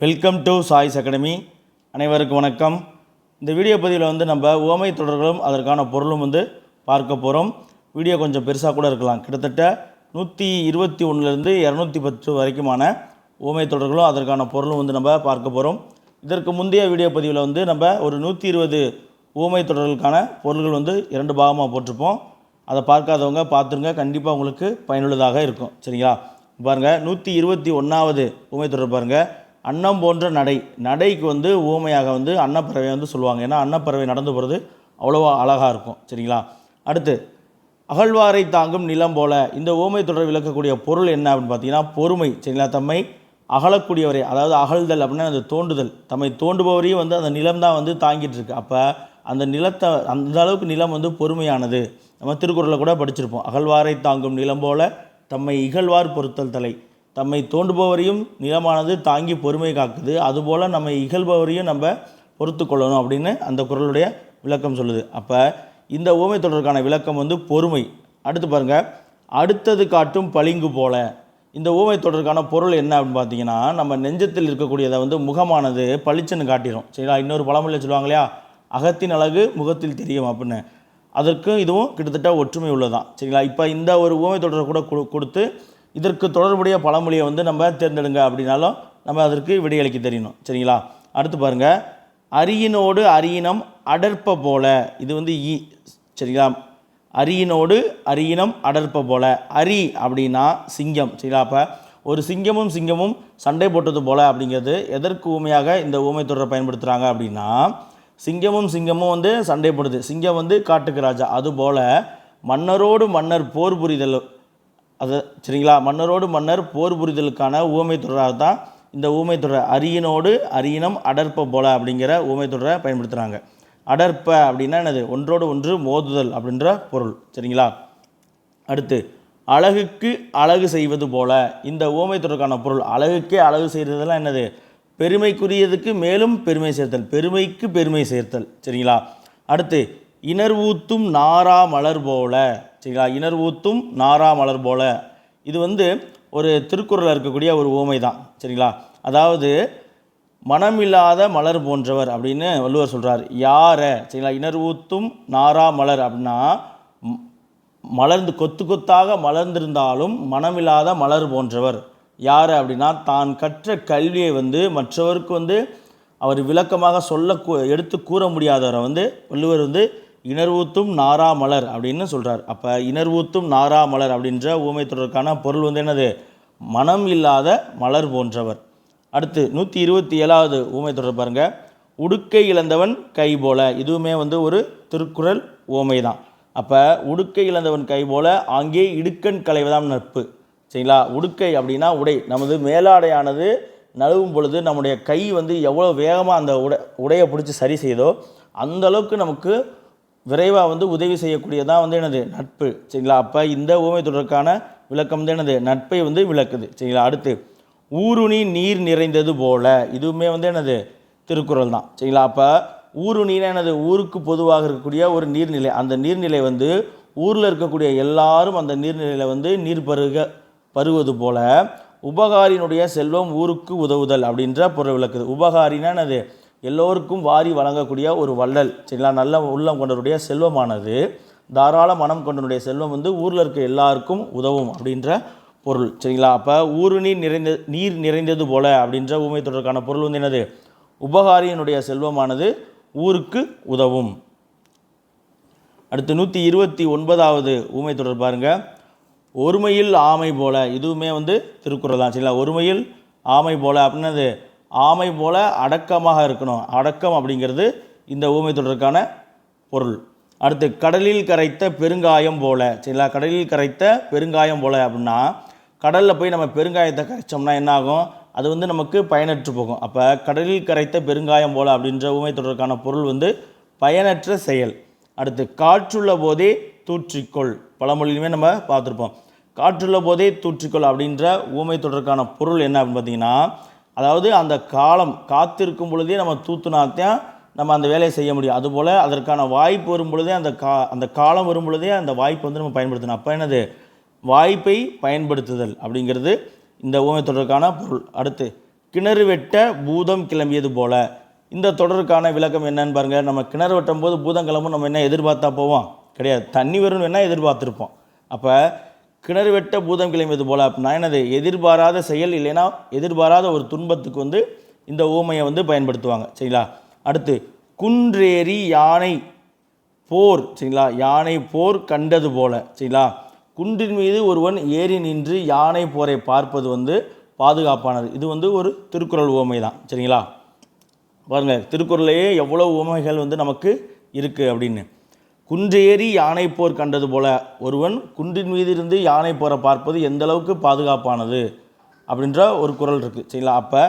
Welcome to choice academy. அனைவருக்கும் வணக்கம். இந்த வீடியோ பதிவில் நம்ம உவமை தொடர்களும் அதற்கான பொருளும் பார்க்க போகிறோம். வீடியோ கொஞ்சம் பெருசாக கூட இருக்கலாம். கிட்டத்தட்ட 121லேருந்து 210 வரைக்குமான உவமை தொடர்களும் அதற்கான பொருளும் நம்ம பார்க்க போகிறோம். இதற்கு முந்தைய வீடியோ பதிவில் நம்ம ஒரு 120 உவமை தொடர்களுக்கான பொருள்கள் 2 பாகமாக போட்டிருப்போம். அதை பார்க்காதவங்க பார்த்துருங்க, கண்டிப்பாக உங்களுக்கு பயனுள்ளதாக இருக்கும். சரிங்களா? பாருங்கள், 121வது உவமை தொடர் பாருங்கள். அன்னம் போன்ற நடை. நடைக்கு ஊமையாக அன்னப்பறவை சொல்லுவாங்க. ஏன்னா அன்னப்பறவை நடந்து போகிறது அவ்வளோவா அழகாக இருக்கும். சரிங்களா? அடுத்து, அகழ்வாரை தாங்கும் நிலம் போல. இந்த ஊமை தொடரை விளக்கக்கூடிய பொருள் என்ன அப்படின்னு பார்த்தீங்கன்னா பொறுமை. சரிங்களா? தம்மை அகழக்கூடியவரை, அதாவது அகழ்தல் அப்படின்னா அந்த தோண்டுதல், தம்மை தோண்டுபவரையும் அந்த நிலம் தான் தாங்கிட்டு இருக்கு. அப்போ அந்த நிலத்தை, அந்த அளவுக்கு நிலம் பொறுமையானது. நம்ம திருக்குறளில் கூட படிச்சிருப்போம். அகழ்வாரை தாங்கும் நிலம் போல தம்மை இகழ்வார் பொறுத்தல் தலை. தம்மை தோண்டுபவரையும் நிலமானது தாங்கி பொறுமை காக்குது, அதுபோல் நம்ம இகழ்பவரையும் நம்ம பொறுத்து கொள்ளணும் அப்படின்னு அந்த குறளுடைய விளக்கம் சொல்லுது. அப்போ இந்த ஊமை தொடருக்கான விளக்கம் பொறுமை. அடுத்து பாருங்கள், அடுத்தது காட்டும் பளிங்கு போல. இந்த ஊமை தொடருக்கான பொருள் என்ன அப்படின்னு பார்த்தீங்கன்னா, நம்ம நெஞ்சத்தில் இருக்கக்கூடியதை முகமானது பளிச்சுன்னு காட்டிடும். சரிங்களா? இன்னொரு பழமொழியில் சொல்லுவாங்க இல்லையா, அகத்தின் அழகு முகத்தில் தெரியும் அப்படின்னு. அதற்கும் இதுவும் கிட்டத்தட்ட ஒற்றுமை உள்ளதான். சரிங்களா? இப்போ இந்த ஒரு ஊமை தொடரை கூட கொடுத்து இதற்கு தொடர்புடைய பழமொழியை நம்ம தேர்ந்தெடுங்க அப்படின்னாலும் நம்ம அதற்கு விடையளிக்க தெரியணும். சரிங்களா? அடுத்து பாருங்கள், அரியினோடு அரியினம் அடர்ப்ப போல. இது ஈ. சரிங்களா? அரியினோடு அரியினம் அடர்ப்ப போல. அரி அப்படின்னா சிங்கம். சரிங்களா? அப்போ ஒரு சிங்கமும் சண்டை போட்டது போல அப்படிங்கிறது எதற்கு ஊமையாக இந்த ஊமை தொடரை பயன்படுத்துகிறாங்க அப்படின்னா, சிங்கமும் சண்டை போடுது. சிங்கம் காட்டுக்கு ராஜா. அதுபோல் மன்னரோடு மன்னர் போர் புரிதல். அது சரிங்களா? மன்னரோடு மன்னர் போர் புரிதலுக்கான ஊமை தொடராக தான் இந்த ஊமை தொடர் அரியினோடு அரியினம் அடர்ப்ப போல அப்படிங்கிற ஊமை தொடரை பயன்படுத்துகிறாங்க. அடர்ப்ப அப்படின்னா என்னது? ஒன்றோடு ஒன்று மோதுதல் அப்படின்ற பொருள். சரிங்களா? அடுத்து, அழகுக்கு அழகு செய்வது போல. இந்த ஊமை தொடருக்கான பொருள் அழகுக்கே அழகு செய்கிறதுலாம் என்னது? பெருமைக்குரியதுக்கு மேலும் பெருமை சேர்த்தல், பெருமைக்கு பெருமை சேர்த்தல். சரிங்களா? அடுத்து, இணர் ஊத்தும் நாரா மலர் போல. சரிங்களா? இணர் ஊத்தும் நாரா மலர் போல. இது ஒரு திருக்குறளில் இருக்கக்கூடிய ஒரு ஊமை தான். சரிங்களா? அதாவது மனமில்லாத மலர் போன்றவர் அப்படின்னு வள்ளுவர் சொல்கிறார். யாரை? சரிங்களா? இணர் ஊத்தும் நாரா மலர் அப்படின்னா மலர்ந்து கொத்து கொத்தாக மலர்ந்திருந்தாலும் மனமில்லாத மலர் போன்றவர். யார் அப்படின்னா, தான் கற்ற கல்வியை மற்றவருக்கு அவர் விளக்கமாக எடுத்து கூற முடியாதவரை வள்ளுவர் இணர் ஊத்தும் நாரா மலர் அப்படின்னு சொல்கிறார். அப்போ இணர் ஊத்தும் நாரா மலர் அப்படின்ற ஊமை தொடருக்கான பொருள் என்னது? மனம் இல்லாத மலர் போன்றவர். அடுத்து, 127வது ஊமை தொடர் பாருங்கள். உடுக்கை இழந்தவன் கை போல. இதுவுமே ஒரு திருக்குறள் ஊமை தான். அப்போ உடுக்கை இழந்தவன் கை போல ஆங்கே இடுக்கண் களைவதாம் நட்பு. சரிங்களா? உடுக்கை அப்படின்னா உடை. நமது மேலாடையானது நழுவும் பொழுது நம்முடைய கை எவ்வளோ வேகமாக அந்த உடையை பிடிச்சி சரி செய்தோ அந்தளவுக்கு நமக்கு விரைவாக உதவி செய்யக்கூடியதான் என்னது? நட்பு. சரிங்களா? அப்போ இந்த ஊமை தொடருக்கான விளக்கம் என்னது? நட்பை விளக்குது. சரிங்களா? அடுத்து, ஊருணி நீர் நிறைந்தது போல. இதுவுமே என்னது? திருக்குறள் தான். சரிங்களா? அப்போ ஊருணினா என்னது? ஊருக்கு பொதுவாக இருக்கக்கூடிய ஒரு நீர்நிலை. அந்த நீர்நிலை ஊரில் இருக்கக்கூடிய எல்லாரும் அந்த நீர்நிலையில் நீர் பருவது போல உபகாரியினுடைய செல்வம் ஊருக்கு உதவுதல் அப்படின்ற பொருள் விளக்குது. உபகாரினா என்னது? எல்லோருக்கும் வாரி வழங்கக்கூடிய ஒரு வள்ளல். சரிங்களா? நல்ல உள்ளம் கொண்டவருடைய செல்வமானது, தாராள மனம் கொண்டவருடைய செல்வம் ஊரில் இருக்க எல்லாருக்கும் உதவும் அப்படின்ற பொருள். சரிங்களா? அப்போ ஊருணி நீர் நிறைந்தது போல அப்படின்ற ஊமை தொடருக்கான பொருள் என்னது? உபகாரியினுடைய செல்வமானது ஊருக்கு உதவும். அடுத்து, 129வது ஊமை தொடர் பாருங்கள். ஒருமையில் ஆமை போல. இதுவுமே திருக்குறள் தான். சரிங்களா? ஒருமையில் ஆமை போல அப்படின்னது ஆமை போல அடக்கமாக இருக்கணும். அடக்கம் அப்படிங்கிறது இந்த ஊமை தொடருக்கான பொருள். அடுத்து, கடலில் கரைத்த பெருங்காயம் போல. சரிங்களா? கடலில் கரைத்த பெருங்காயம் போல அப்படின்னா, கடலில் போய் நம்ம பெருங்காயத்தை கரைச்சோம்னா என்ன ஆகும்? அது நமக்கு பயனற்று போகும். அப்போ கடலில் கரைத்த பெருங்காயம் போல அப்படின்ற ஊமை தொடருக்கான பொருள் பயனற்ற செயல். அடுத்து, காற்றுள்ள போதே தூற்றிக்கொள். பழமொழியிலுமே நம்ம பார்த்துருப்போம். காற்றுள்ள போதே தூற்றிக்கொள் அப்படின்ற ஊமை தொடருக்கான பொருள் என்ன அப்படின்னு பார்த்தீங்கன்னா, அதாவது அந்த காலம் காத்திருக்கும் பொழுதே நம்ம தூத்துனாத்தான் நம்ம அந்த வேலையை செய்ய முடியும். அதுபோல் அதற்கான வாய்ப்பு வரும் பொழுதே அந்த காலம் வரும் பொழுதே அந்த வாய்ப்பை நம்ம பயன்படுத்தணும். அப்போ என்னது? வாய்ப்பை பயன்படுத்துதல் அப்படிங்கிறது இந்த ஊமை தொடருக்கான பொருள். அடுத்து, கிணறு வெட்ட பூதம் கிளம்பியது போல. இந்த தொடருக்கான விளக்கம் என்னன்னு பாருங்கள். நம்ம கிணறு வெட்டும் போது பூதம் கிளம்பும் நம்ம என்ன எதிர்பார்த்தா போவோம்? கிடையாது. தண்ணி வரும்னு வேணால் எதிர்பார்த்துருப்போம். அப்போ கிணறு வெட்ட பூதம் கிளம்பியது போல அப்படின்னா என்னது? எதிர்பாராத செயல், இல்லைன்னா எதிர்பாராத ஒரு துன்பத்துக்கு வந்து இந்த ஊமையை வந்து பயன்படுத்துவாங்க. சரிங்களா? அடுத்து குன்றேறி யானை போர். சரிங்களா? யானை போர் கண்டது போல. சரிங்களா? குன்றின் மீது ஒருவன் ஏறி நின்று யானை போரை பார்ப்பது வந்து பாதுகாப்பானது. இது வந்து ஒரு திருக்குறள் உவமை தான். சரிங்களா? பாருங்கள், திருக்குறளையே எவ்வளோ உவமைகள் வந்து நமக்கு இருக்குது அப்படின்னு. குன்றேறி யானை போர் கண்டது போல, ஒருவன் குன்றின் மீது இருந்து யானை போரை பார்ப்பது எந்த அளவுக்கு பாதுகாப்பானது அப்படின்ற ஒரு குறள் இருக்குது. சரிங்களா? அப்போ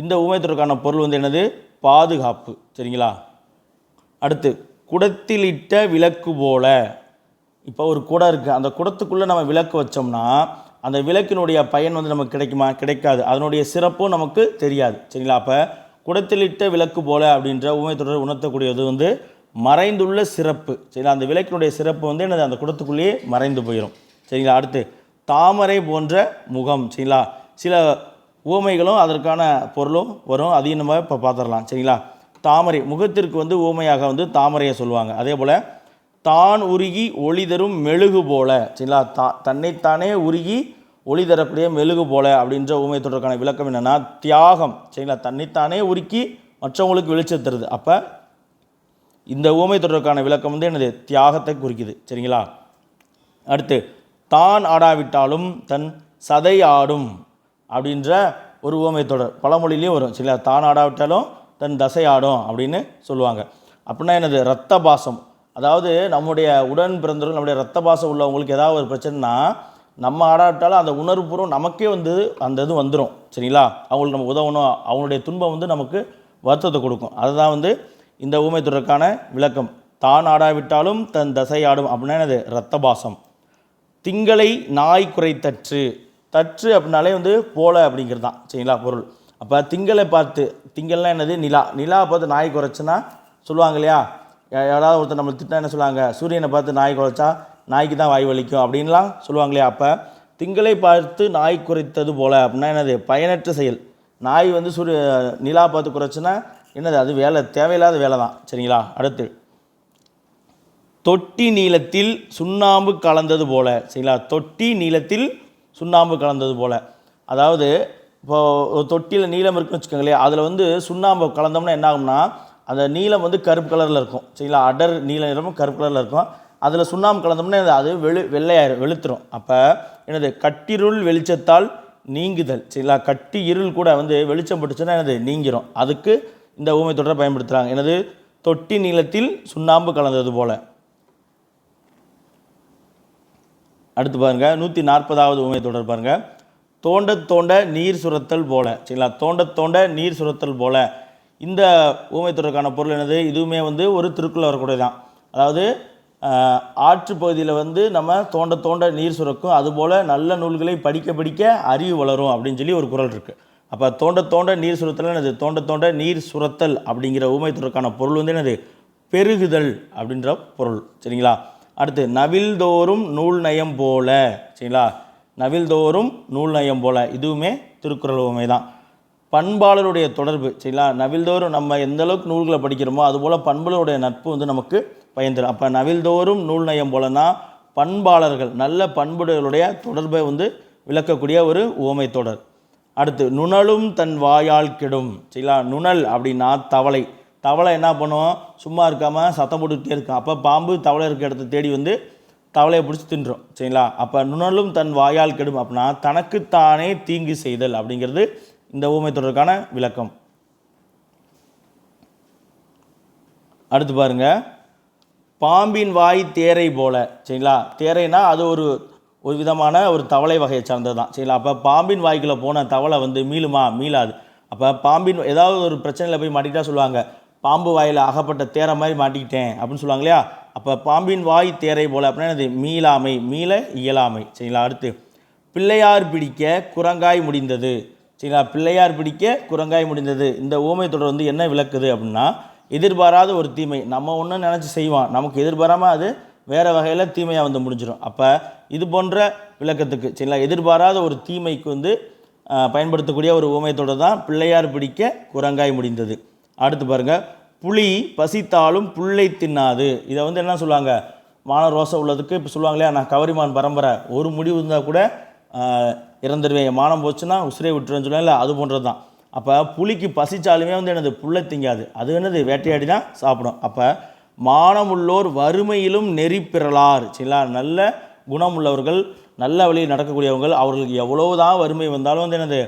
இந்த உவமைத்தொடருக்கான பொருள் வந்து என்னது? பாதுகாப்பு. சரிங்களா? அடுத்து குடத்திலிட்ட விளக்கு போல. இப்போ ஒரு குடம் இருக்குது, அந்த குடத்துக்குள்ளே நம்ம விளக்கு வச்சோம்னா அந்த விளக்கினுடைய பயன் வந்து நமக்கு கிடைக்குமா? கிடைக்காது. அதனுடைய சிறப்பும் நமக்கு தெரியாது. சரிங்களா? அப்போ குடத்திலிட்ட விளக்கு போல அப்படின்ற உவமைத்தொடர் உணர்த்தக்கூடியது வந்து மறைந்துள்ள சிறப்பு. சரிங்களா? அந்த விளக்கினுடைய சிறப்பு வந்து என்னது? அந்த குடத்துக்குள்ளேயே மறைந்து போயிடும். சரிங்களா? அடுத்து தாமரை போன்ற முகம். சரிங்களா? சில உவமைகளும் அதற்கான பொருளும் வரும், அதையும் நம்ம இப்போ பார்த்துடலாம். சரிங்களா? தாமரை முகத்திற்கு வந்து ஊமையாக வந்து தாமரையை சொல்லுவாங்க. அதே போல் தான் உருகி ஒளி தரும் மெழுகு போல. சரிங்களா? தன்னைத்தானே உருகி ஒளி தரக்கூடிய மெழுகு போல அப்படின்ற ஊமை தொடர்கான விளக்கம் என்னென்னா தியாகம். சரிங்களா? தன்னைத்தானே உருக்கி மற்றவங்களுக்கு வெளிச்சம் தருது. அப்போ இந்த ஊமை தொடர்கான விளக்கம் வந்து என்னது? தியாகத்தை குறிக்குது. சரிங்களா? அடுத்து தான் ஆடாவிட்டாலும் தன் சதை ஆடும் அப்படின்ற ஒரு ஊமை தொடர் பழமொழியிலையும் வரும். சரிங்களா? தான் ஆடாவிட்டாலும் தன் தசை ஆடும் அப்படின்னு சொல்லுவாங்க. அப்படின்னா என்னது? இரத்த பாசம். அதாவது நம்முடைய உடன் பிறந்தவர்கள், நம்முடைய இரத்த பாசம் உள்ளவங்களுக்கு ஏதாவது ஒரு பிரச்சனைனா நம்ம ஆடாவிட்டாலும் அந்த உணர்வுபூர்வம் நமக்கே வந்து அந்த இது வந்துடும். சரிங்களா? அவங்களுக்கு நம்ம உதவணும், அவங்களுடைய துன்பம் வந்து நமக்கு வருத்தத்தை கொடுக்கும். அதுதான் வந்து இந்த ஊமை தொடருக்கான விளக்கம். தான் ஆடாவிட்டாலும் தன் தசை ஆடும் அப்படின்னா என்னது? இரத்த பாசம். திங்களை நாய் குறைத்தற்று. தற்று அப்படின்னாலே வந்து போல அப்படிங்கிறது தான். சரிங்களா? பொருள். அப்போ திங்களை பார்த்து, திங்கள்லாம் என்னது? நிலா. நிலா பார்த்து நாய் குறைச்சுன்னா சொல்லுவாங்க இல்லையா? யாராவது ஒருத்தர் நம்மளை திட்டா என்ன சொல்லுவாங்க? சூரியனை பார்த்து நாய் குறைச்சா நாய்க்கு தான் வாய் வலிக்கும் அப்படின்லாம் சொல்லுவாங்க இல்லையா? அப்போ திங்களை பார்த்து நாய் குறைத்தது போல அப்படின்னா என்னது? பயனற்ற செயல். நாய் வந்து நிலா பார்த்து குறைச்சுன்னா என்னது? அது வேலை, தேவையில்லாத வேலை தான். சரிங்களா? அடுத்து தொட்டி நீளத்தில் சுண்ணாம்பு கலந்தது போல. சரிங்களா? தொட்டி நீளத்தில் சுண்ணாம்பு கலந்தது போல. அதாவது இப்போது தொட்டியில் நீளம் இருக்குன்னு வச்சுக்கோங்களேன், அதில் வந்து சுண்ணாம்பு கலந்தோம்னா என்ன ஆகும்னா அந்த நீளம் வந்து கருப்பு கலரில் இருக்கும். சரிங்களா? அடர் நீல நிறமும் கருப்பு கலரில் இருக்கும். அதில் சுண்ணாம்பு கலந்தோம்னா அது வெள்ளையாயிரும், வெளுத்துரும். அப்போ என்னது? கட்டிருள் வெளிச்சத்தால் நீங்குதல். சரிங்களா? கட்டி இருள் கூட வந்து வெளிச்சம் பட்டுச்சுன்னா என்னது? நீங்கிரும். அதுக்கு இந்த ஊமை தொடரை பயன்படுத்துகிறாங்க. என்னது? தொட்டி நீளத்தில் சுண்ணாம்பு கலந்தது போல. அடுத்து பாருங்கள், 140வது ஊமை தொடர் பாருங்கள். தோண்ட தோண்ட நீர் சுரத்தல் போல. சரிங்களா? தோண்ட தோண்ட நீர் சுரத்தல் போல. இந்த ஊமை தொடருக்கான பொருள் என்னது? இதுவுமே வந்து ஒரு திருக்குறள் வரக்கூடியதான். அதாவது ஆற்று பகுதியில் வந்து நம்ம தோண்ட தோண்ட நீர் சுரக்கும், அதுபோல் நல்ல நூல்களை படிக்க படிக்க அறிவு வளரும் அப்படின்னு சொல்லி ஒரு குறள் இருக்குது. அப்போ தோண்ட தோண்ட நீர் சுரத்தல் என்னது? தோண்ட தோண்ட நீர் சுரத்தல் அப்படிங்கிற ஊமை தொடருக்கான பொருள் வந்து என்னது? பெருகுதல் அப்படின்ற பொருள். சரிங்களா? அடுத்து நவில்தோறும் நூல் நயம் போல. சரிங்களா? நவில்தோறும் நூல் நயம் போல. இதுவுமே திருக்குறள் ஊமை தான். பண்பாளருடைய தொடர்பு. சரிங்களா? நவில்தோறும் நம்ம எந்த அளவுக்கு நூல்களை படிக்கிறோமோ அதுபோல் பண்பாளருடைய நட்பு வந்து நமக்கு பயன்தரும். அப்போ நவில்தோறும் நூல் நயம் போலனா பண்பாளர்கள், நல்ல பண்புடையவருடைய தொடர்பை வந்து விளக்கக்கூடிய ஒரு ஊமை தொடர். அடுத்து நுணலும் தன் வாயால் கெடும். சரிங்களா? நுணல் அப்படின்னா தவளை. தவளை என்ன பண்ணும்? சும்மா இருக்காமல் சத்தம் போட்டுக்கிட்டே இருக்கும். அப்போ பாம்பு தவளை இருக்க இடத்த தேடி வந்து தவளையை பிடிச்சி தின்றோம். சரிங்களா? அப்போ நுணலும் தன் வாயால் கெடும் அப்படின்னா தனக்குத்தானே தீங்கு செய்தல் அப்படிங்கிறது இந்த ஊமை தொடருக்கான விளக்கம். அடுத்து பாருங்க, பாம்பின் வாய் தேரை போல. சரிங்களா? தேரைனா அது ஒரு விதமான ஒரு தவளை வகையை சார்ந்தது தான். சரிங்களா? அப்போ பாம்பின் வாய்க்குள்ளே போன தவளை வந்து மீளுமா? மீளாது. அப்போ பாம்பின் ஏதாவது ஒரு பிரச்சனையில் போய் மாட்டிக்கிட்டா சொல்லுவாங்க, பாம்பு வாயில் அகப்பட்ட தேரை மாதிரி மாட்டிக்கிட்டேன் அப்படின்னு சொல்லுவாங்க இல்லையா? அப்போ பாம்பின் வாய் தேரை போல அப்படின்னா அது மீளாமை, மீள இயலாமை. சரிங்களா? அடுத்து பிள்ளையார் பிடிக்க குரங்காய் முடிந்தது. சரிங்களா? பிள்ளையார் பிடிக்க குரங்காய் முடிந்தது. இந்த ஊமை தொடர் வந்து என்ன விளக்குது அப்படின்னா எதிர்பாராத ஒரு தீமை. நம்ம ஒன்று நினச்சி செய்வோம், நமக்கு எதிர்பாராமல் அது வேறு வகையில் தீமையாக வந்து முடிஞ்சிடும். அப்போ இது போன்ற விளக்கத்துக்கு சரிங்களா, எதிர்பாராத ஒரு தீமைக்கு வந்து பயன்படுத்தக்கூடிய ஒரு ஊமை தொடர் தான் பிள்ளையார் பிடிக்க குரங்காய் முடிந்தது. அடுத்து பாருங்கள், புலி பசித்தாலும் புல்லை தின்னாது. இதை வந்து என்ன சொல்லுவாங்க, மான ரோசம் உள்ளதுக்கு இப்போ சொல்லுவாங்க இல்லையா, நான் கவரிமான் பரம்பரை, ஒரு முடிவு இருந்தால் கூட இறந்துடுவேன், மானம் போச்சுன்னா உசிரை விட்டுருவேன்னு சொல்லுவாங்க இல்லை, அது போன்றது தான். அப்போ புலிக்கு பசிச்சாலுமே வந்து என்னது, புல்லை திங்காது, அது என்னது வேட்டையாடி தான் சாப்பிடும். அப்போ மானம் உள்ளோர் வறுமையிலும் நெறி பிறலார். சரிங்களா, நல்ல குணம் உள்ளவர்கள், நல்ல வழியில் நடக்கக்கூடியவர்கள், அவர்களுக்கு எவ்வளவுதான் வறுமை வந்தாலும் வந்து என்னது,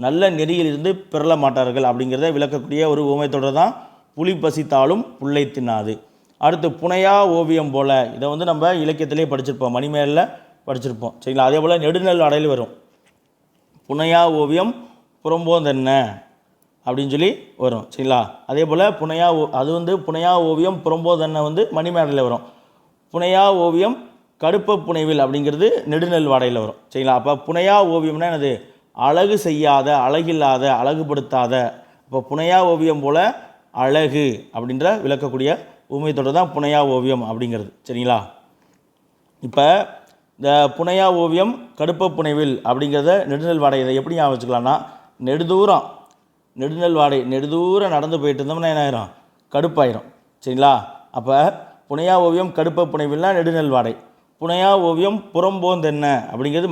நல்ல நெறியில் இருந்து பிறல மாட்டார்கள் அப்படிங்கிறத விளக்கக்கூடிய ஒரு ஊமை தொடர் தான் புலி பசித்தாலும் புல்லை தின்னாது. அடுத்து புனையா ஓவியம் போல, இதை வந்து நம்ம இலக்கியத்திலே படிச்சிருப்போம், மணிமேலில் படிச்சிருப்போம். சரிங்களா, அதே போல் நெடுநெல் அடையில் வரும், புனையா ஓவியம் புறம்போந்தென்ன அப்படின்னு சொல்லி வரும். சரிங்களா, அதே போல் அது வந்து புனையா ஓவியம் புறம்போதென்ன வந்து மணிமேடையில் வரும். புனையா ஓவியம் கடுப்ப புனைவில் அப்படிங்கிறது நெடுநெல் வாடையில் வரும். சரிங்களா, அப்போ புனையா ஓவியம்னா என்னது, அழகு செய்யாத, அழகில்லாத, அழகுபடுத்தாத. இப்போ புனையா ஓவியம் போல் அழகு அப்படின்ற விளக்கக்கூடிய ஊமை தொடர் தான் புனையா ஓவியம் அப்படிங்கிறது. சரிங்களா, இப்போ இந்த புனையா ஓவியம் கடுப்ப புனைவில் அப்படிங்கிறத நெடுநெல் வாடை இதை எப்படி ஞாபகம் வச்சுக்கலாம்னா, நெடுநெல் வாடை நெடுதூரம் நடந்து போயிட்டு இருந்தோம்னா என்ன ஆயிரும், கடுப்பாயிரும். சரிங்களா, அப்போ புனையா ஓவியம் கடுப்ப புனைவில்னா நெடுநெல் வாடை. புனையா ஓவியம் புறம்போந்தென்ன அப்படிங்கிறது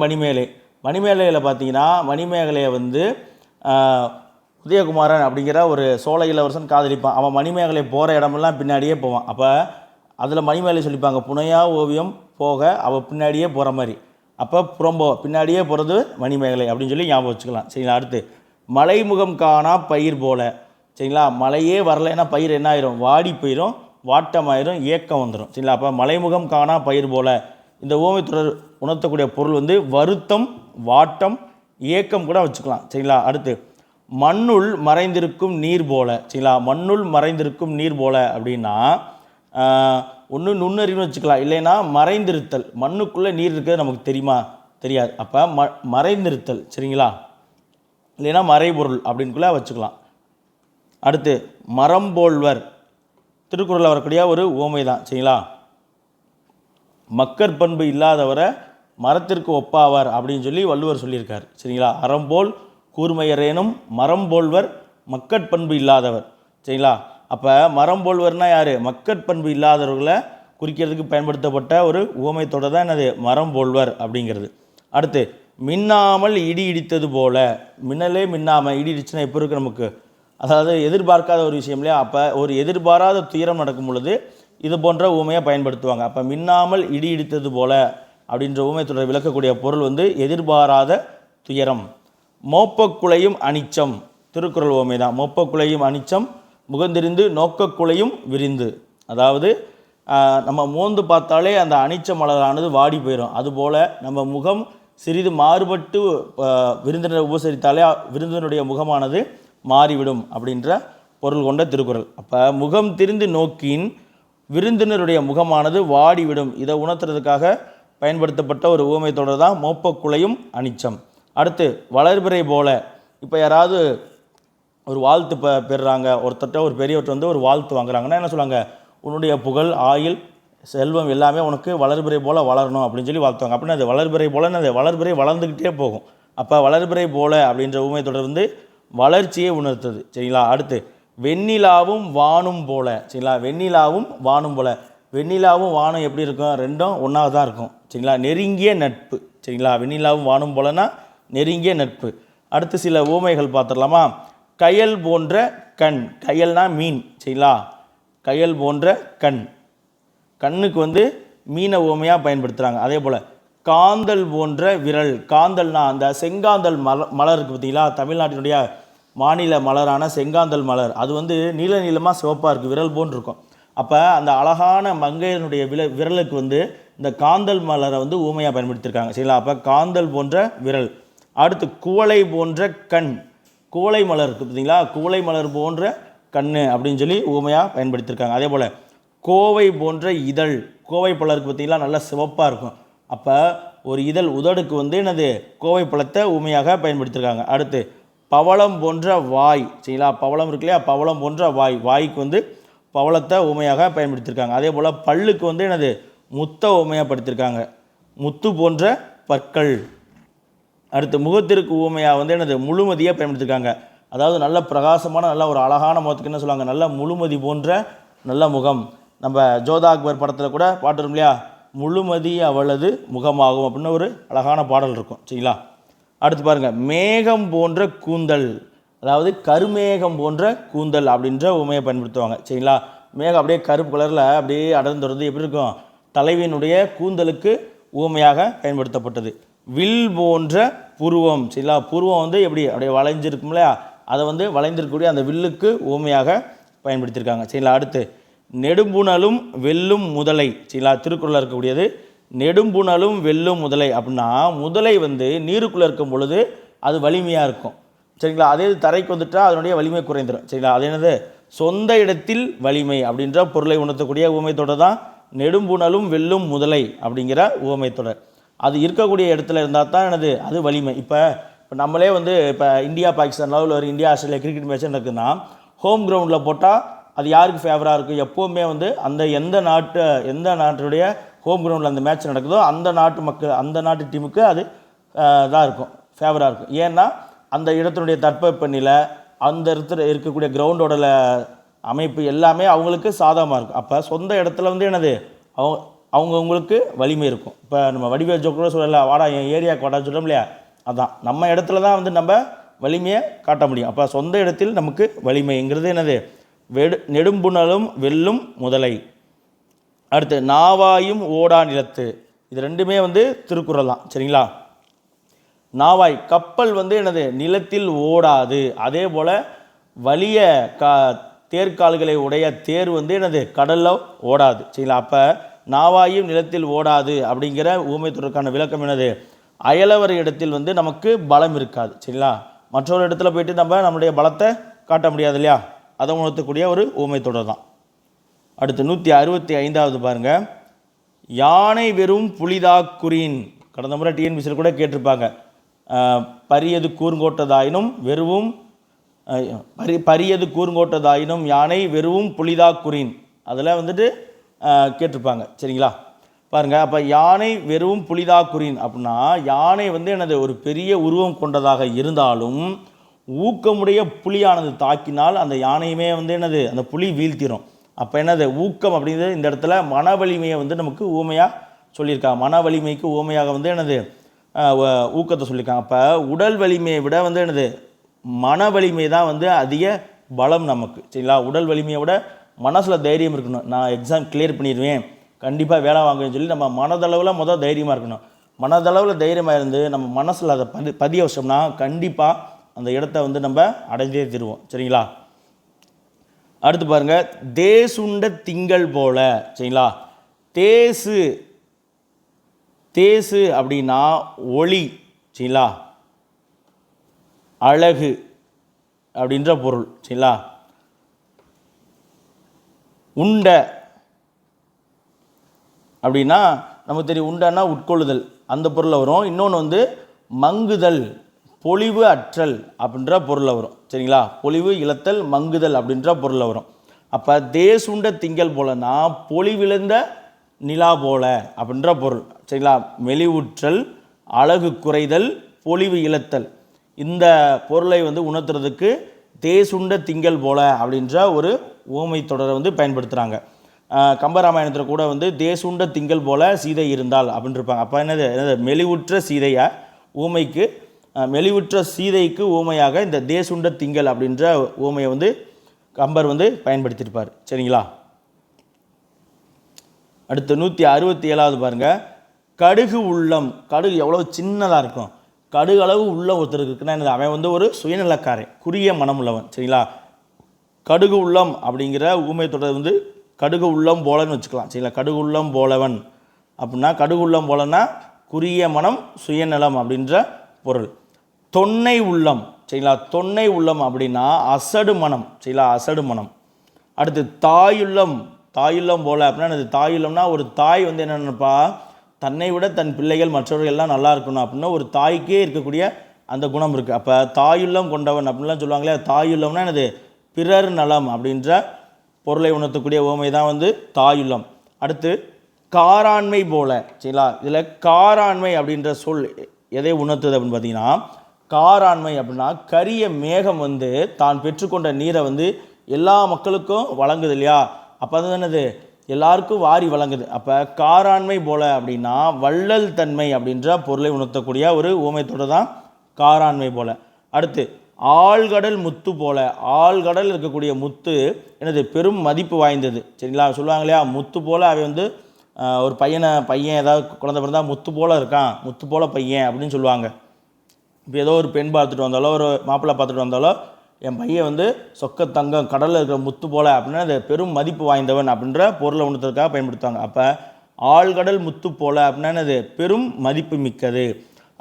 மணிமேலையில் பார்த்தீங்கன்னா, மணிமேகலையை வந்து உதயகுமாரன் அப்படிங்கிற ஒரு சோழ இளவரசன் காதலிப்பான். அவன் மணிமேகலை போகிற இடமெல்லாம் பின்னாடியே போவான். அப்போ அதில் மணிமேகலை சொல்லிப்பாங்க, புனையா ஓவியம் போக அவள் பின்னாடியே போகிற மாதிரி. அப்போ பின்னாடியே போகிறது மணிமேகலை அப்படின்னு சொல்லி ஞாபகம் வச்சுக்கலாம். சரிங்களா, அடுத்து மலைமுகம் காணா பயிர் போல. சரிங்களா, மழையே வரலைன்னா பயிர் என்ன ஆயிரும், வாடி போயிடும், வாட்டமாயிரும், ஏக்கம் வந்துடும். சரிங்களா, அப்போ மலைமுகம் காணா பயிர் போல இந்த ஊமை தொடர் உணர்த்தக்கூடிய பொருள் வந்து வருத்தம், வாட்டம், ஏக்கம் கூட வச்சுக்கலாம். சரிங்களா, அடுத்து மண்ணுள் மறைந்திருக்கும் நீர் போல. சரிங்களா, மண்ணுள் மறைந்திருக்கும் நீர் போல அப்படின்னா ஒன்று நுண்ணறிவுன்னு வச்சுக்கலாம், இல்லைன்னா மறைந்திருத்தல், மண்ணுக்குள்ளே நீர் இருக்கிறது நமக்கு தெரியுமா, தெரியாது. அப்போ மறைந்திருத்தல். சரிங்களா, இல்லைன்னா மறைபொருள் அப்படின்னுக்குள்ளே வச்சுக்கலாம். அடுத்து மரம்போல்வர், திருக்குறளில் வரக்கூடிய ஒரு ஊமை தான். சரிங்களா, மக்கற்பண்பு இல்லாதவரை மரத்திற்கு ஒப்பாவார் அப்படின்னு சொல்லி வள்ளுவர் சொல்லியிருக்கார். சரிங்களா, அறம்போல் கூர்மையரேனும் மரம்போல்வர் மக்கட்பண்பு இல்லாதவர். சரிங்களா, அப்போ மரம்போல்வர்னா யார், மக்கட்பண்பு இல்லாதவர்களை குறிக்கிறதுக்கு பயன்படுத்தப்பட்ட ஒரு ஊமை தொடர் தான் என்னது, மரம்போல்வர் அப்படிங்கிறது. அடுத்து மின்னாமல் இடி இடித்தது போல. மின்னலே மின்னாமல் இடி இடிச்சுன்னா எப்போ இருக்குது நமக்கு, அதாவது எதிர்பார்க்காத ஒரு விஷயம் இல்லையா. அப்போ ஒரு எதிர்பாராத துயரம் நடக்கும் பொழுது இது போன்ற ஊமையை பயன்படுத்துவாங்க. அப்போ மின்னாமல் இடி இடித்தது போல அப்படின்ற ஊமை தொடரை விளக்கக்கூடிய பொருள் வந்து எதிர்பாராத துயரம். மோப்பக்குலையும் அனிச்சம், திருக்குறள் ஊமை தான். மோப்பக்குலையும் அனிச்சம் முகந்தெரிந்து நோக்கக்குலையும் விரிந்து. அதாவது நம்ம மோந்து பார்த்தாலே அந்த அனிச்ச மலரானது வாடி போயிடும். அதுபோல் நம்ம முகம் சிறிது மாறுபட்டு விருந்தினரை உபசரித்தாலே விருந்தினருடைய முகமானது மாறிவிடும் அப்படின்ற பொருள் கொண்ட திருக்குறள். அப்போ முகம் திரிந்து நோக்கின் விருந்தினருடைய முகமானது வாடிவிடும், இதை உணர்த்துறதுக்காக பயன்படுத்தப்பட்ட ஒரு ஊமை தொடர் தான் மோப்பக்குலையும் அனிச்சம். அடுத்து வளர்பிறை போல. இப்போ யாராவது ஒரு வாழ்த்து பெறுறாங்க, ஒருத்தட்ட ஒரு பெரியவர்கிட்ட வந்து ஒரு வாழ்த்து வாங்குறாங்கன்னா என்ன சொல்லுவாங்க, உன்னுடைய புகழ், ஆயுள், செல்வம் எல்லாமே உனக்கு வளர்பிறை போல் வளரணும் அப்படின்னு சொல்லி வாழ்த்துவாங்க. அப்படின்னா அது வளர்பிறை போலன்னு அது வளர்பிறை வளர்ந்துக்கிட்டே போகும். அப்போ வளர்பிறை போல அப்படின்ற ஊமை தொடர் வந்து வளர்ச்சியை உணர்த்துது. சரிங்களா, அடுத்து வெண்ணிலாவும் வானும் போல. சரிங்களா, வெண்ணிலாவும் வானும் போல. வெண்ணிலாவும் வானும் எப்படி இருக்கும், ரெண்டும் ஒன்றா தான் இருக்கும். சரிங்களா, நெருங்கிய நட்பு. சரிங்களா, வெண்ணிலாவும் வானும் போலனா நெருங்கிய நட்பு. அடுத்து சில ஊமைகள் பார்த்துடலாமா. கயல் போன்ற கண், கயல்னா மீன். சரிங்களா, கயல் போன்ற கண், கண்ணுக்கு வந்து மீனை ஊமையாக பயன்படுத்துகிறாங்க. அதே போல் காந்தல் போன்ற விரல். காந்தல்னா அந்த செங்காந்தல் மலர் இருக்குது பார்த்தீங்களா, தமிழ்நாட்டினுடைய மாநில மலரான செங்காந்தல் மலர். அது வந்து நீளமாக சிவப்பாக இருக்குது, விரல் போன்று இருக்கும். அப்போ அந்த அழகான மங்கையனுடைய விரலுக்கு வந்து இந்த காந்தல் மலரை வந்து ஊமையாக பயன்படுத்தியிருக்காங்க. சரிங்களா, அப்போ காந்தல் போன்ற விரல். அடுத்து குவளை போன்ற கண், குவளை மலர் இருக்குது பார்த்தீங்களா, குவளை மலர் போன்ற கண் அப்படின்னு சொல்லி ஊமையாக பயன்படுத்தியிருக்காங்க. அதே போல் கோவை போன்ற இதழ், கோவை பழருக்கு பார்த்தீங்களா நல்லா சிவப்பாக இருக்கும். அப்போ ஒரு இதழ் உதடுக்கு வந்து என்னது கோவை பழத்தை ஊமையாக பயன்படுத்தியிருக்காங்க. அடுத்து பவளம் போன்ற வாய். சரிங்களா, பவளம் இருக்கு இல்லையா, பவளம் போன்ற வாய், வாய்க்கு வந்து பவளத்தை ஊமையாக பயன்படுத்தியிருக்காங்க. அதே போல் பல்லுக்கு வந்து என்னது முத்தை ஊமையாக படுத்தியிருக்காங்க, முத்து போன்ற பற்கள் அடுத்து முகத்திற்கு ஊமையாக வந்து என்னது முழுமதியாக பயன்படுத்தியிருக்காங்க. அதாவது நல்ல பிரகாசமான நல்ல ஒரு அழகான முகத்துக்கு என்ன சொல்லுவாங்க, நல்ல முழுமதி போன்ற நல்ல முகம். நம்ம ஜோதா அக்பர் படத்தில் கூட பாட்டு வரும் இல்லையா, முழுமதி அவளது முகமாகும் அப்படின்னு ஒரு அழகான பாடல் இருக்கும். சரிங்களா. அடுத்து பாருங்கள், மேகம் போன்ற கூந்தல், அதாவது கருமேகம் போன்ற கூந்தல் அப்படின்ற உமையை பயன்படுத்துவாங்க. சரிங்களா. மேகம் அப்படியே கருப்பு கலரில் அப்படியே அடர்ந்துறது எப்படி இருக்கும், தலைவியினுடைய கூந்தலுக்கு ஊமையாக பயன்படுத்தப்பட்டது. வில் போன்ற புருவம். சரிங்களா. புருவம் வந்து எப்படி அப்படியே வளைஞ்சிருக்கும் இல்லையா, அதை வந்து வளைந்திருக்கக்கூடிய அந்த வில்லுக்கு ஊமையாக பயன்படுத்தியிருக்காங்க. சரிங்களா. அடுத்து நெடும்புணலும் வெல்லும் முதலை. சரிங்களா. திருக்குறளில் இருக்கக்கூடியது நெடும்புணலும் வெல்லும் முதலை அப்படின்னா, முதலை வந்து நீருக்குள்ளே இருக்கும் பொழுது அது வலிமையாக இருக்கும். சரிங்களா. அதே தரைக்கு வந்துட்டால் அதனுடைய வலிமை குறைந்துடும். சரிங்களா. அது என்னது, சொந்த இடத்தில் வலிமை அப்படின்ற பொருளை உணர்த்தக்கூடிய ஊமைத்தொடர் தான் நெடும்புணலும் வெல்லும் முதலை அப்படிங்கிற ஊமைத்தொடர். அது இருக்கக்கூடிய இடத்துல இருந்தால் தான் என்னது அது வலிமை. இப்போ நம்மளே வந்து இப்போ இந்தியா பாகிஸ்தான் லெவலில் ஒரு இந்தியா ஆஸ்திரேலியா கிரிக்கெட் மேட்ச் நடக்குதுன்னா, ஹோம் கிரவுண்டில் போட்டால் அது யாருக்கு ஃபேவராக இருக்குது, எப்போவுமே வந்து அந்த எந்த நாட்டுடைய ஹோம் கிரவுண்டில் அந்த மேட்ச் நடக்குதோ அந்த நாட்டு மக்கள் அந்த நாட்டு டீமுக்கு அது இதாக இருக்கும், ஃபேவராக இருக்கும். ஏன்னா அந்த இடத்தினுடைய தட்பவெப்பநிலை, அந்த இடத்துல இருக்கக்கூடிய கிரவுண்டோட அமைப்பு எல்லாமே அவங்களுக்கு சாதகமாக இருக்கும். அப்போ சொந்த இடத்துல வந்து என்னது அவங்கவுங்களுக்கு வலிமை இருக்கும். இப்போ நம்ம வடிவேல் ஜோக் கூட சொல்லல, வாடா என் ஏரியாவுக்கு வாடா சொல்கிறோம் இல்லையா, அதான் நம்ம இடத்துல தான் வந்து நம்ம வலிமையை காட்ட முடியும். அப்போ சொந்த இடத்தில் நமக்கு வலிமைங்கிறது என்னது, நெடும்புணலும் வெல்லும் முதலை. அடுத்து நாவாயும் ஓடா நிலத்து. இது ரெண்டுமே வந்து திருக்குறள் தான். சரிங்களா. நாவாய் கப்பல் வந்து என்னது நிலத்தில் ஓடாது, அதே போல் வலிய தேர்கால்களை உடைய தேர் வந்து என்னது கடலில் ஓடாது. சரிங்களா. அப்போ நாவாயும் நிலத்தில் ஓடாது அப்படிங்கிற ஊமைத்தொடருக்கான விளக்கம் என்னது, அயலவர் இடத்தில் வந்து நமக்கு பலம் இருக்காது. சரிங்களா. மற்றொரு இடத்துல போயிட்டு நம்மளுடைய பலத்தை காட்ட முடியாது இல்லையா, அதை உணர்த்தக்கூடிய ஒரு ஊமைத்தொடர் தான். அடுத்து 165வது பாருங்கள், யானை வெறும் புலிதாக்குறின். கடந்த முறை டிஎன்பிசியில் கூட கேட்டிருப்பாங்க, பரியது கூர்ங்கோட்டதாயினும் வெறுவும் பரியது கூர்ங்கோட்டதாயினும் யானை வெறுவும் புலிதாக்குறின், அதில் வந்துட்டு கேட்டிருப்பாங்க. சரிங்களா. பாருங்கள், அப்போ யானை வெறும் புலிதாக்குறின் அப்படின்னா, யானை வந்து எனது ஒரு பெரிய உருவம் கொண்டதாக இருந்தாலும் ஊக்கமுடைய புலியானது தாக்கினால் அந்த யானையுமே வந்து என்னது அந்த புலி வீழ்த்திடும். அப்போ என்னது ஊக்கம் அப்படிங்கிறது இந்த இடத்துல மன வலிமையை வந்து நமக்கு ஊமையாக சொல்லியிருக்காங்க. மன வலிமைக்கு ஊமையாக வந்து என்னது ஊக்கத்தை சொல்லியிருக்காங்க. அப்போ உடல் வலிமையை விட வந்து என்னது மன வலிமை தான் வந்து அதிக பலம் நமக்கு. சரிங்களா. உடல் வலிமையை விட மனசில் தைரியம் இருக்கணும். நான் எக்ஸாம் கிளியர் பண்ணிடுவேன், கண்டிப்பாக வேலை வாங்குன்னு சொல்லி நம்ம மனதளவில் முதல் தைரியமாக இருக்கணும். மனதளவில் தைரியமாக இருந்து நம்ம மனசில் அதை பதிய வச்சோம்னா கண்டிப்பாக அந்த இடத்த வந்து நம்ம அடைஞ்சே தருவோம். சரிங்களா. அடுத்து பாருங்கள், தேசுண்ட திங்கள் போல. சரிங்களா. தேசு அப்படின்னா ஒளி. சரிங்களா. அழகு அப்படின்ற பொருள். சரிங்களா. உண்ட அப்படின்னா நமக்கு தெரியும், உண்டன்னா உட்கொள்ளுதல் அந்த பொருளில் வரும். இன்னொன்று வந்து மங்குதல், பொலிவு அற்றல் அப்படின்ற பொருளில் வரும். சரிங்களா. பொலிவு இழத்தல் மங்குதல் அப்படின்ற பொருளில் வரும். அப்போ தேசுண்ட திங்கள் போலனா பொலிவிழந்த நிலா போல அப்படின்ற பொருள். சரிங்களா. மெலிவுற்றல், அழகு குறைதல், பொலிவு இழத்தல், இந்த பொருளை வந்து உணர்த்துறதுக்கு தேசுண்ட திங்கள் போல அப்படின்ற ஒரு ஊமை தொடரை வந்து பயன்படுத்துகிறாங்க. கம்பராமாயணத்தில் கூட வந்து தேசுண்ட திங்கள் போல சீதை இருந்தால் அப்படின்னு இருப்பாங்க. அப்போ என்னது மெலிவுற்ற சீதையை ஊமைக்கு மெலிவுற்ற சீதைக்கு ஊமையாக இந்த தேசுண்ட திங்கள் அப்படின்ற ஊமையை வந்து கம்பர் வந்து பயன்படுத்தியிருப்பார். சரிங்களா. அடுத்து 167வது பாருங்கள், கடுகு உள்ளம். கடுகு எவ்வளோ சின்னதாக இருக்கும், கடுகு அளவு உள்ள ஒருத்தருக்கு இருக்குன்னா என்னது, அவன் வந்து ஒரு சுயநலக்காரன், குறுகிய மனம் உள்ளவன். சரிங்களா. கடுகு உள்ளம் அப்படிங்கிற ஊமை தொடர் வந்து கடுகு உள்ளம் போலன்னு வச்சுக்கலாம். சரிங்களா. கடுகு உள்ளம் போலவன் அப்படின்னா, கடுகு உள்ளம் போலன்னா குறுகிய மனம், சுயநலம் அப்படின்ற பொருள். தொன்னை உள்ளம். சரிங்களா. தொன்னை உள்ளம் அப்படின்னா அசடு மனம். சரிங்களா. அசடு மனம். அடுத்து தாயுள்ளம் போல அப்படின்னா என்னது, தாயுள்ளம்னா ஒரு தாய் வந்து என்ன நினைப்பா, தன்னை விட தன் பிள்ளைகள் மற்றவர்கள் எல்லாம் நல்லா இருக்கணும் அப்படின்னா ஒரு தாய்க்கே இருக்கக்கூடிய அந்த குணம் இருக்குது. அப்போ தாயுள்ளம் கொண்டவன் அப்படின்லாம் சொல்லுவாங்களே, தாயுள்ளம்னா என்னது பிறர் நலம் அப்படின்ற பொருளை உணர்த்தக்கூடிய ஓமை தான் வந்து தாயுள்ளம். அடுத்து காராண்மை போல. சரிங்களா. இதில் காராண்மை அப்படின்ற சொல் எதை உணர்த்துது அப்படின்னு பார்த்தீங்கன்னா, காராண்மை அப்படின்னா கரிய மேகம் வந்து தான் பெற்றுக்கொண்ட நீரை வந்து எல்லா மக்களுக்கும் வழங்குது இல்லையா, அப்போ அது என்னது எல்லாருக்கும் வாரி வழங்குது. அப்போ காராண்மை போல அப்படின்னா வள்ளல் தன்மை அப்படின்ற பொருளை உணர்த்தக்கூடிய ஒரு ஊமைத்தொடர் தான் காராண்மை போல. அடுத்து ஆழ்கடல் முத்து போல, ஆழ்கடல் இருக்கக்கூடிய முத்து என்னது பெரும் மதிப்பு வாய்ந்தது. சரிங்களா, சொல்லுவாங்க இல்லையா, முத்து போல அவை வந்து ஒரு பையன் ஏதாவது குழந்தை பிறந்தா முத்து போல இருக்கான், முத்து போல பையன் அப்படின்னு சொல்லுவாங்க. இப்போ ஏதோ ஒரு பெண் பார்த்துட்டு வந்தாலோ ஒரு மாப்பிள்ளை பார்த்துட்டு வந்தாலோ என் பையன் வந்து சொக்க தங்கம் கடலில் இருக்கிற முத்து போல அப்படின்னா அது பெரும் மதிப்பு வாய்ந்தவன் அப்படின்ற பொருளை உணர்த்துறதுக்காக பயன்படுத்துவாங்க. அப்போ ஆழ்கடல் முத்து போல அப்படின்னா அது பெரும் மதிப்பு மிக்கது.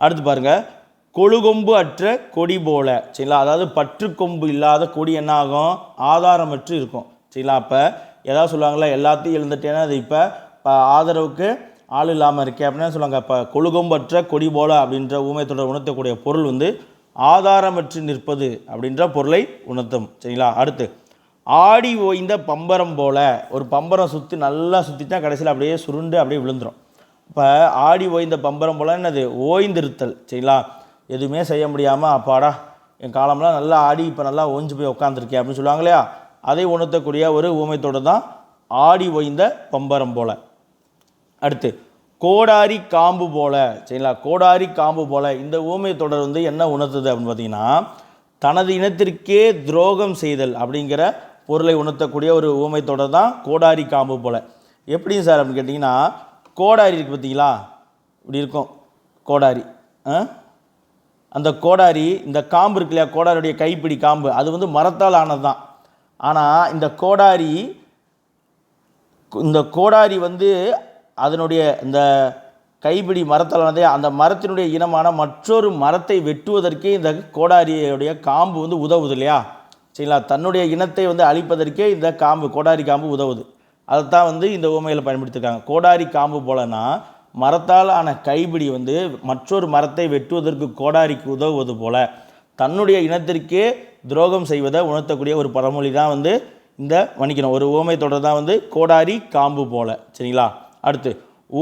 அடுத்து பாருங்கள், கொழுகொம்பு அற்ற கொடி போல. சரிங்களா, அதாவது பற்று கொம்பு இல்லாத கொடி என்ன ஆகும், ஆதாரமற்று இருக்கும். சரிங்களா, அப்போ ஏதாவது சொல்லுவாங்களா, எல்லாத்தையும் எழுந்துட்டேன்னா அது இப்போ ஆதரவுக்கு ஆள் இல்லாமல் இருக்கே அப்படின்னு சொல்லுவாங்க. இப்போ கொழுகொம்பற்ற கொடி போல அப்படின்ற ஊமைத்தொடர் உணர்த்தக்கூடிய பொருள் வந்து ஆதாரமற்று நிற்பது அப்படின்ற பொருளை உணர்த்தும். சரிங்களா, அடுத்து ஆடி ஓய்ந்த பம்பரம் போல, ஒரு பம்பரம் சுற்றி நல்லா சுற்றிட்டா கடைசியில் அப்படியே சுருண்டு அப்படியே விழுந்துடும். இப்போ ஆடி ஓய்ந்த பம்பரம் போல என்னது ஓய்ந்திருத்தல். சரிங்களா, எதுவுமே செய்ய முடியாமல் அப்பாடா என் காலம்லாம் நல்லா ஆடி இப்போ நல்லா ஓஞ்சு போய் உட்காந்துருக்கேன் அப்படின்னு சொல்லுவாங்க இல்லையா, அதை உணர்த்தக்கூடிய ஒரு ஊமைத்தொடர் தான் ஆடி ஓய்ந்த பம்பரம் போல. அடுத்து கோடாரி காம்பு போல. சரிங்களா, கோடாரி காம்பு போல இந்த ஊமை தொடர் வந்து என்ன உணர்த்துது அப்படின்னு பார்த்தீங்கன்னா, தனது இனத்திற்கே துரோகம் செய்தல் அப்படிங்கிற பொருளை உணர்த்தக்கூடிய ஒரு ஊமை தொடர் தான் கோடாரி காம்பு போல. எப்படிங்க சார் அப்படின்னு கேட்டிங்கன்னா, கோடாரி இருக்குது பார்த்தீங்களா, இப்படி இருக்கும் கோடாரி. அந்த கோடாரி இந்த காம்பு இருக்கு இல்லையா, கோடாரியுடைய கைப்பிடி காம்பு அது வந்து மரத்தால் ஆனது தான். ஆனால் இந்த கோடாரி வந்து அதனுடைய இந்த கைப்பிடி மரத்தாலானதே அந்த மரத்தினுடைய இனமான மற்றொரு மரத்தை வெட்டுவதற்கே இந்த கோடாரியுடைய காம்பு வந்து உதவுது இல்லையா. சரிங்களா, தன்னுடைய இனத்தை வந்து அழிப்பதற்கே இந்த கோடாரி காம்பு உதவுது. அதைத்தான் வந்து இந்த ஊமையில் பயன்படுத்தியிருக்காங்க. கோடாரி காம்பு போலனா மரத்தால் ஆன கைப்பிடி வந்து மற்றொரு மரத்தை வெட்டுவதற்கு கோடாரிக்கு உதவுவது போல தன்னுடைய இனத்திற்கே துரோகம் செய்வதை உணர்த்தக்கூடிய ஒரு பழமொழி தான் வந்து இந்த வணிகணும் ஒரு ஊமை தொடர் தான் வந்து கோடாரி காம்பு போல. சரிங்களா, அடுத்து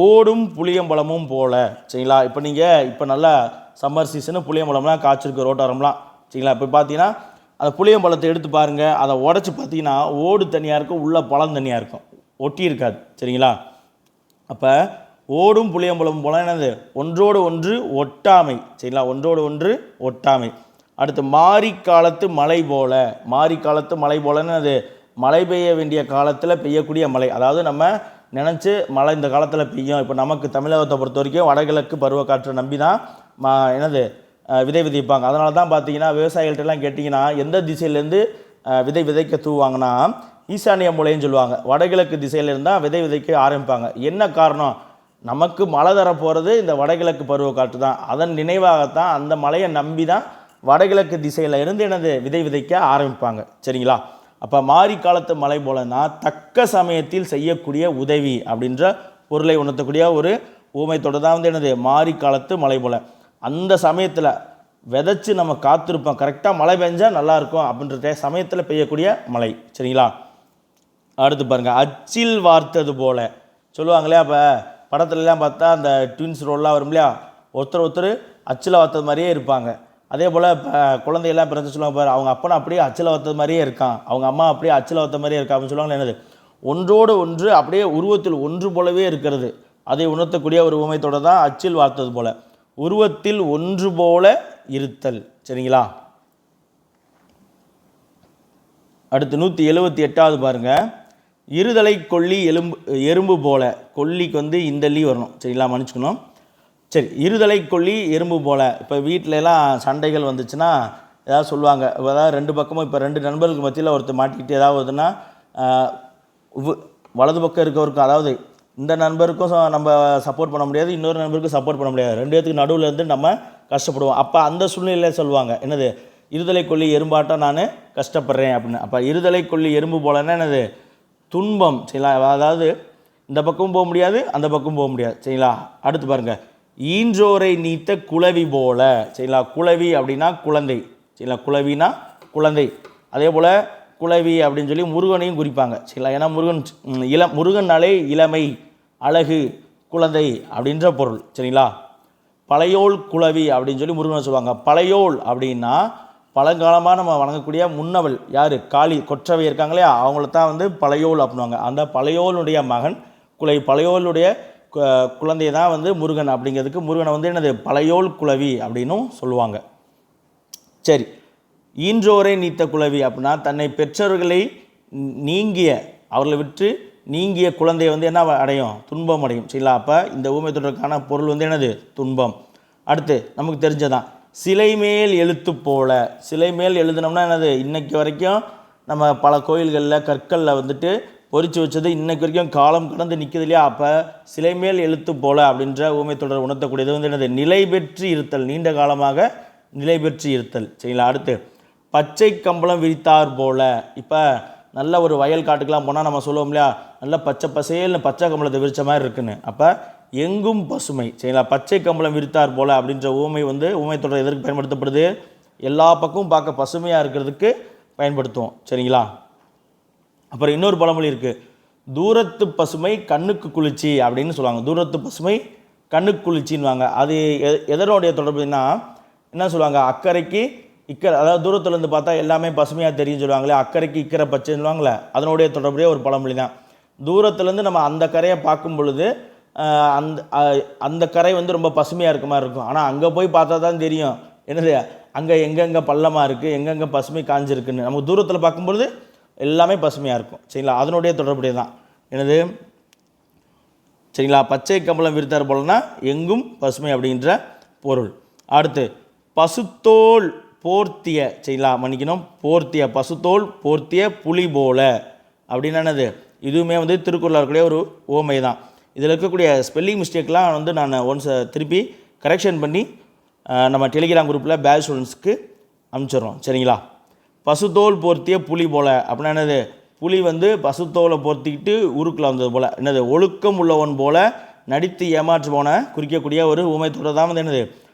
ஓடும் புளியம்பழமும் போல. சரிங்களா, இப்போ நீங்கள் இப்போ நல்லா சம்மர் சீசனு புளியம்பழம்லாம் காய்ச்சிருக்கு ரோட்டோரம்லாம். சரிங்களா, இப்போ பார்த்தீங்கன்னா அந்த புளியம்பழத்தை எடுத்து பாருங்கள், அதை உடச்சி பார்த்தீங்கன்னா ஓடு தனியாக இருக்கும், உள்ள பழம் தனியாக இருக்கும், ஒட்டி இருக்காது. சரிங்களா, அப்போ ஓடும் புளியம்பழம் போல என்னது ஒன்றோடு ஒன்று ஒட்டாமை. சரிங்களா, ஒன்றோடு ஒன்று ஒட்டாமை. அடுத்து மாரி காலத்து மழை போல. மாரி காலத்து மழை போலன்னு அது மழை பெய்ய வேண்டிய காலத்தில் பெய்யக்கூடிய மழை. அதாவது நம்ம நினச்சி மழை இந்த காலத்தில் பெய்யும். இப்போ நமக்கு தமிழகத்தை பொறுத்த வரைக்கும் வடகிழக்கு பருவக்காற்றை நம்பி தான் விதை விதைப்பாங்க. அதனால தான் பார்த்தீங்கன்னா விவசாயிகள்கிட்டலாம் கேட்டிங்கன்னா எந்த திசையிலேருந்து விதை விதைக்க தூவாங்கன்னா ஈசானிய மூலைன்னு சொல்லுவாங்க. வடகிழக்கு திசையிலேருந்து தான் விதை விதைக்க ஆரம்பிப்பாங்க. என்ன காரணம், நமக்கு மழை தர போகிறது இந்த வடகிழக்கு பருவக்காற்று தான். அதன் நினைவாகத்தான் அந்த மழையை நம்பி தான் வடகிழக்கு திசையில் இருந்து எனது விதை விதைக்க ஆரம்பிப்பாங்க. சரிங்களா, அப்போ மாரி காலத்து மழை போலன்னா தக்க சமயத்தில் செய்யக்கூடிய உதவி அப்படின்ற பொருளை உணர்த்தக்கூடிய ஒரு ஊமை தொடர் தான் வந்து என்னது மாரி காலத்து மழை போல. அந்த சமயத்தில் விதைச்சி நம்ம காத்திருப்போம், கரெக்டாக மழை பெஞ்சால் நல்லாயிருக்கும் அப்படின்ற சமயத்தில் பெய்யக்கூடிய மழை. சரிங்களா, அடுத்து பாருங்கள் அச்சில் வார்த்தது போல சொல்லுவாங்களே. அப்போ படத்துலலாம் பார்த்தா அந்த ட்வின்ஸ் ரோல்லாம் வரும் இல்லையா, ஒருத்தர் அச்சில் வார்த்தது மாதிரியே இருப்பாங்க. அதே போல் இப்போ குழந்தையெல்லாம் பிறந்து சொல்லுவாங்க பாரு, அவங்க அப்பனை அப்படியே அச்சில் வத்தது மாதிரியே இருக்கான், அவங்க அம்மா அப்படியே அச்சில் வத்த மாதிரியே இருக்கா அப்படின்னு சொல்லுவாங்க. என்னது ஒன்றோடு ஒன்று அப்படியே உருவத்தில் ஒன்று போலவே இருக்கிறது, அதை உணர்த்தக்கூடிய ஒரு ஊமைத்தொடர் தான் அச்சில் வார்த்தது போல. உருவத்தில் ஒன்று போல இருத்தல். சரிங்களா, அடுத்து 178வது பாருங்கள், இருதலை கொல்லி எறும்பு போல. கொல்லிக்கு வந்து இந்த லீ வரணும். சரிங்களா, மன்னிச்சுக்கணும். சரி, இருதலை கொல்லி எறும்பு போல். இப்போ வீட்டிலலாம் சண்டைகள் வந்துச்சுன்னா ஏதாவது சொல்லுவாங்க, அதாவது ரெண்டு பக்கமும் இப்போ ரெண்டு நண்பர்களுக்கு மத்தியில் ஒருத்தர் மாட்டிக்கிட்டு ஏதாவது வருதுன்னா வலது பக்கம் இருக்கவருக்கும், அதாவது இந்த நண்பருக்கும் நம்ம சப்போர்ட் பண்ண முடியாது, இன்னொரு நண்பருக்கும் சப்போர்ட் பண்ண முடியாது, ரெண்டு பேத்துக்கு நடுவில் இருந்து நம்ம கஷ்டப்படுவோம். அப்போ அந்த சூழ்நிலையில் சொல்லுவாங்க என்னது இருதலை கொல்லி எறும்பாட்டம் நான் கஷ்டப்படுறேன் அப்படின்னு. அப்போ இருதலை கொல்லி எறும்பு போலன்னா என்னது துன்பம். சரிங்களா, அதாவது இந்த பக்கமும் போக முடியாது அந்த பக்கமும் போக முடியாது. சரிங்களா, அடுத்து பாருங்கள் ஈன்றோரை நீத்த குளவி போல. சரிங்களா, குளவி அப்படின்னா குழந்தை. சரிங்களா, குளவினா குழந்தை. அதே போல் குளவி அப்படின்னு சொல்லி முருகனையும் குறிப்பாங்க. சரிங்களா, ஏன்னா முருகன்னாலே இளமை, அழகு, குழந்தை அப்படின்ற பொருள். சரிங்களா, பழையோள் குளவி அப்படின்னு சொல்லி முருகனை சொல்லுவாங்க. பழையோள் அப்படின்னா பழங்காலமாக நம்ம வணங்கக்கூடிய முன்னவள் யார், காளி கொற்றவை இருக்காங்களே அவங்கள தான் வந்து பழையோள் அப்படின்வாங்க. அந்த பழையோளுடைய மகன் பழையோளுடைய குழந்தை தான் வந்து முருகன். அப்படிங்கிறதுக்கு முருகனை வந்து என்னது பழையோள் குளவி அப்படின்னும் சொல்லுவாங்க. சரி, ஈன்றோரை நீத்த குளவி அப்படின்னா தன்னை பெற்றோர்களை நீங்கிய அவர்களை விட்டு நீங்கிய குழந்தையை வந்து என்ன அடையும், துன்பம் அடையும். சரிங்களா? அப்போ இந்த ஊமை தொடருக்கான பொருள் வந்து என்னது, துன்பம். அடுத்து நமக்கு தெரிஞ்சதான் சிலை மேல் எழுத்து போல. சிலை மேல் எழுதுனோம்னா என்னது, இன்னைக்கு வரைக்கும் நம்ம பல கோயில்களில் கற்களில் வந்துட்டு பொறிச்சு வச்சது இன்னைக்கு வரைக்கும் காலம் கடந்து நிற்குது இல்லையா? அப்போ சிலை மேல் எழுத்து போல அப்படின்ற ஊமை தொடர் உணர்த்தக்கூடியது வந்து என்னது, நிலை பெற்று இருத்தல், நீண்ட காலமாக நிலை பெற்று இருத்தல். சரிங்களா? அடுத்து பச்சை கம்பளம் விரித்தார் போல. இப்போ நல்ல ஒரு வயல் காட்டுக்கெலாம் போனால் நம்ம சொல்லுவோம் இல்லையா, நல்ல பச்சை பசேல்னு பச்சை கம்பளத்தை விரித்த மாதிரி இருக்குன்னு. அப்போ எங்கும் பசுமை. சரிங்களா? பச்சை கம்பளம் விரித்தார் போல அப்படின்ற ஊமை வந்து ஊமை தொடர் எதற்கு பயன்படுத்தப்படுது, எல்லா பக்கமும் பார்க்க பசுமையாக இருக்கிறதுக்கு பயன்படுத்துவோம். சரிங்களா? அப்புறம் இன்னொரு பழமொழி இருக்குது, தூரத்து பசுமை கண்ணுக்கு குளிர்ச்சி அப்படின்னு சொல்லுவாங்க. தூரத்து பசுமை கண்ணுக்கு குளிர்ச்சின்னுவாங்க. அது எதனுடைய தொடர்புனா என்ன சொல்லுவாங்க, அக்கறைக்கு இக்கரை, அதாவது தூரத்துலேருந்து பார்த்தா எல்லாமே பசுமையாக தெரியும் சொல்லுவாங்களே, அக்கறைக்கு இக்கரை பச்சைன்னு சொல்லுவாங்களே, அதனுடைய தொடர்புடைய ஒரு பழமொழி தான். தூரத்துலேருந்து நம்ம அந்த கரையை பார்க்கும் பொழுது அந்த அந்த கரை வந்து ரொம்ப பசுமையாக இருக்க மாதிரி இருக்கும். ஆனால் அங்கே போய் பார்த்தா தான் தெரியும் என்னது, அங்கே எங்கெங்கே பள்ளமாக இருக்குது, எங்கெங்கே பசுமை காஞ்சிருக்குன்னு. நமக்கு தூரத்தில் பார்க்கும்பொழுது எல்லாமே பசுமையாக இருக்கும். சரிங்களா? அதனுடைய தொடர்புடைய தான் என்னது, சரிங்களா, பச்சை கம்பளம் விரித்தார் போலனா எங்கும் பசுமை அப்படின்ற பொருள். அடுத்து பசுத்தோல் போர்த்திய, சரிங்களா, மன்னிக்கணும், போர்த்திய, பசுத்தோல் போர்த்திய புலி போல அப்படின்னா என்னது, இதுவுமே வந்து திருக்குறளில் இருக்கக்கூடிய ஒரு ஓமை தான். இதில் இருக்கக்கூடிய ஸ்பெல்லிங் மிஸ்டேக்லாம் வந்து நான் ஒன்ஸ் திருப்பி கரெக்ஷன் பண்ணி நம்ம டெலிகிராம் குரூப்பில் பேட்ச் ஸ்டூடெண்ட்ஸ்க்கு அனுப்பிச்சிடுறோம். சரிங்களா? பசுத்தோல் போர்த்திய புலி போல அப்படின்னா என்னது, புலி வந்து பசுத்தோலை போர்த்திக்கிட்டு ஊருக்குள்ள வந்தது போல், என்னது, ஒழுக்கம் உள்ளவன் போல நடித்து ஏமாற்று போன குறிக்கக்கூடிய ஒரு ஊமை தொடர் தான் வந்து என்னது,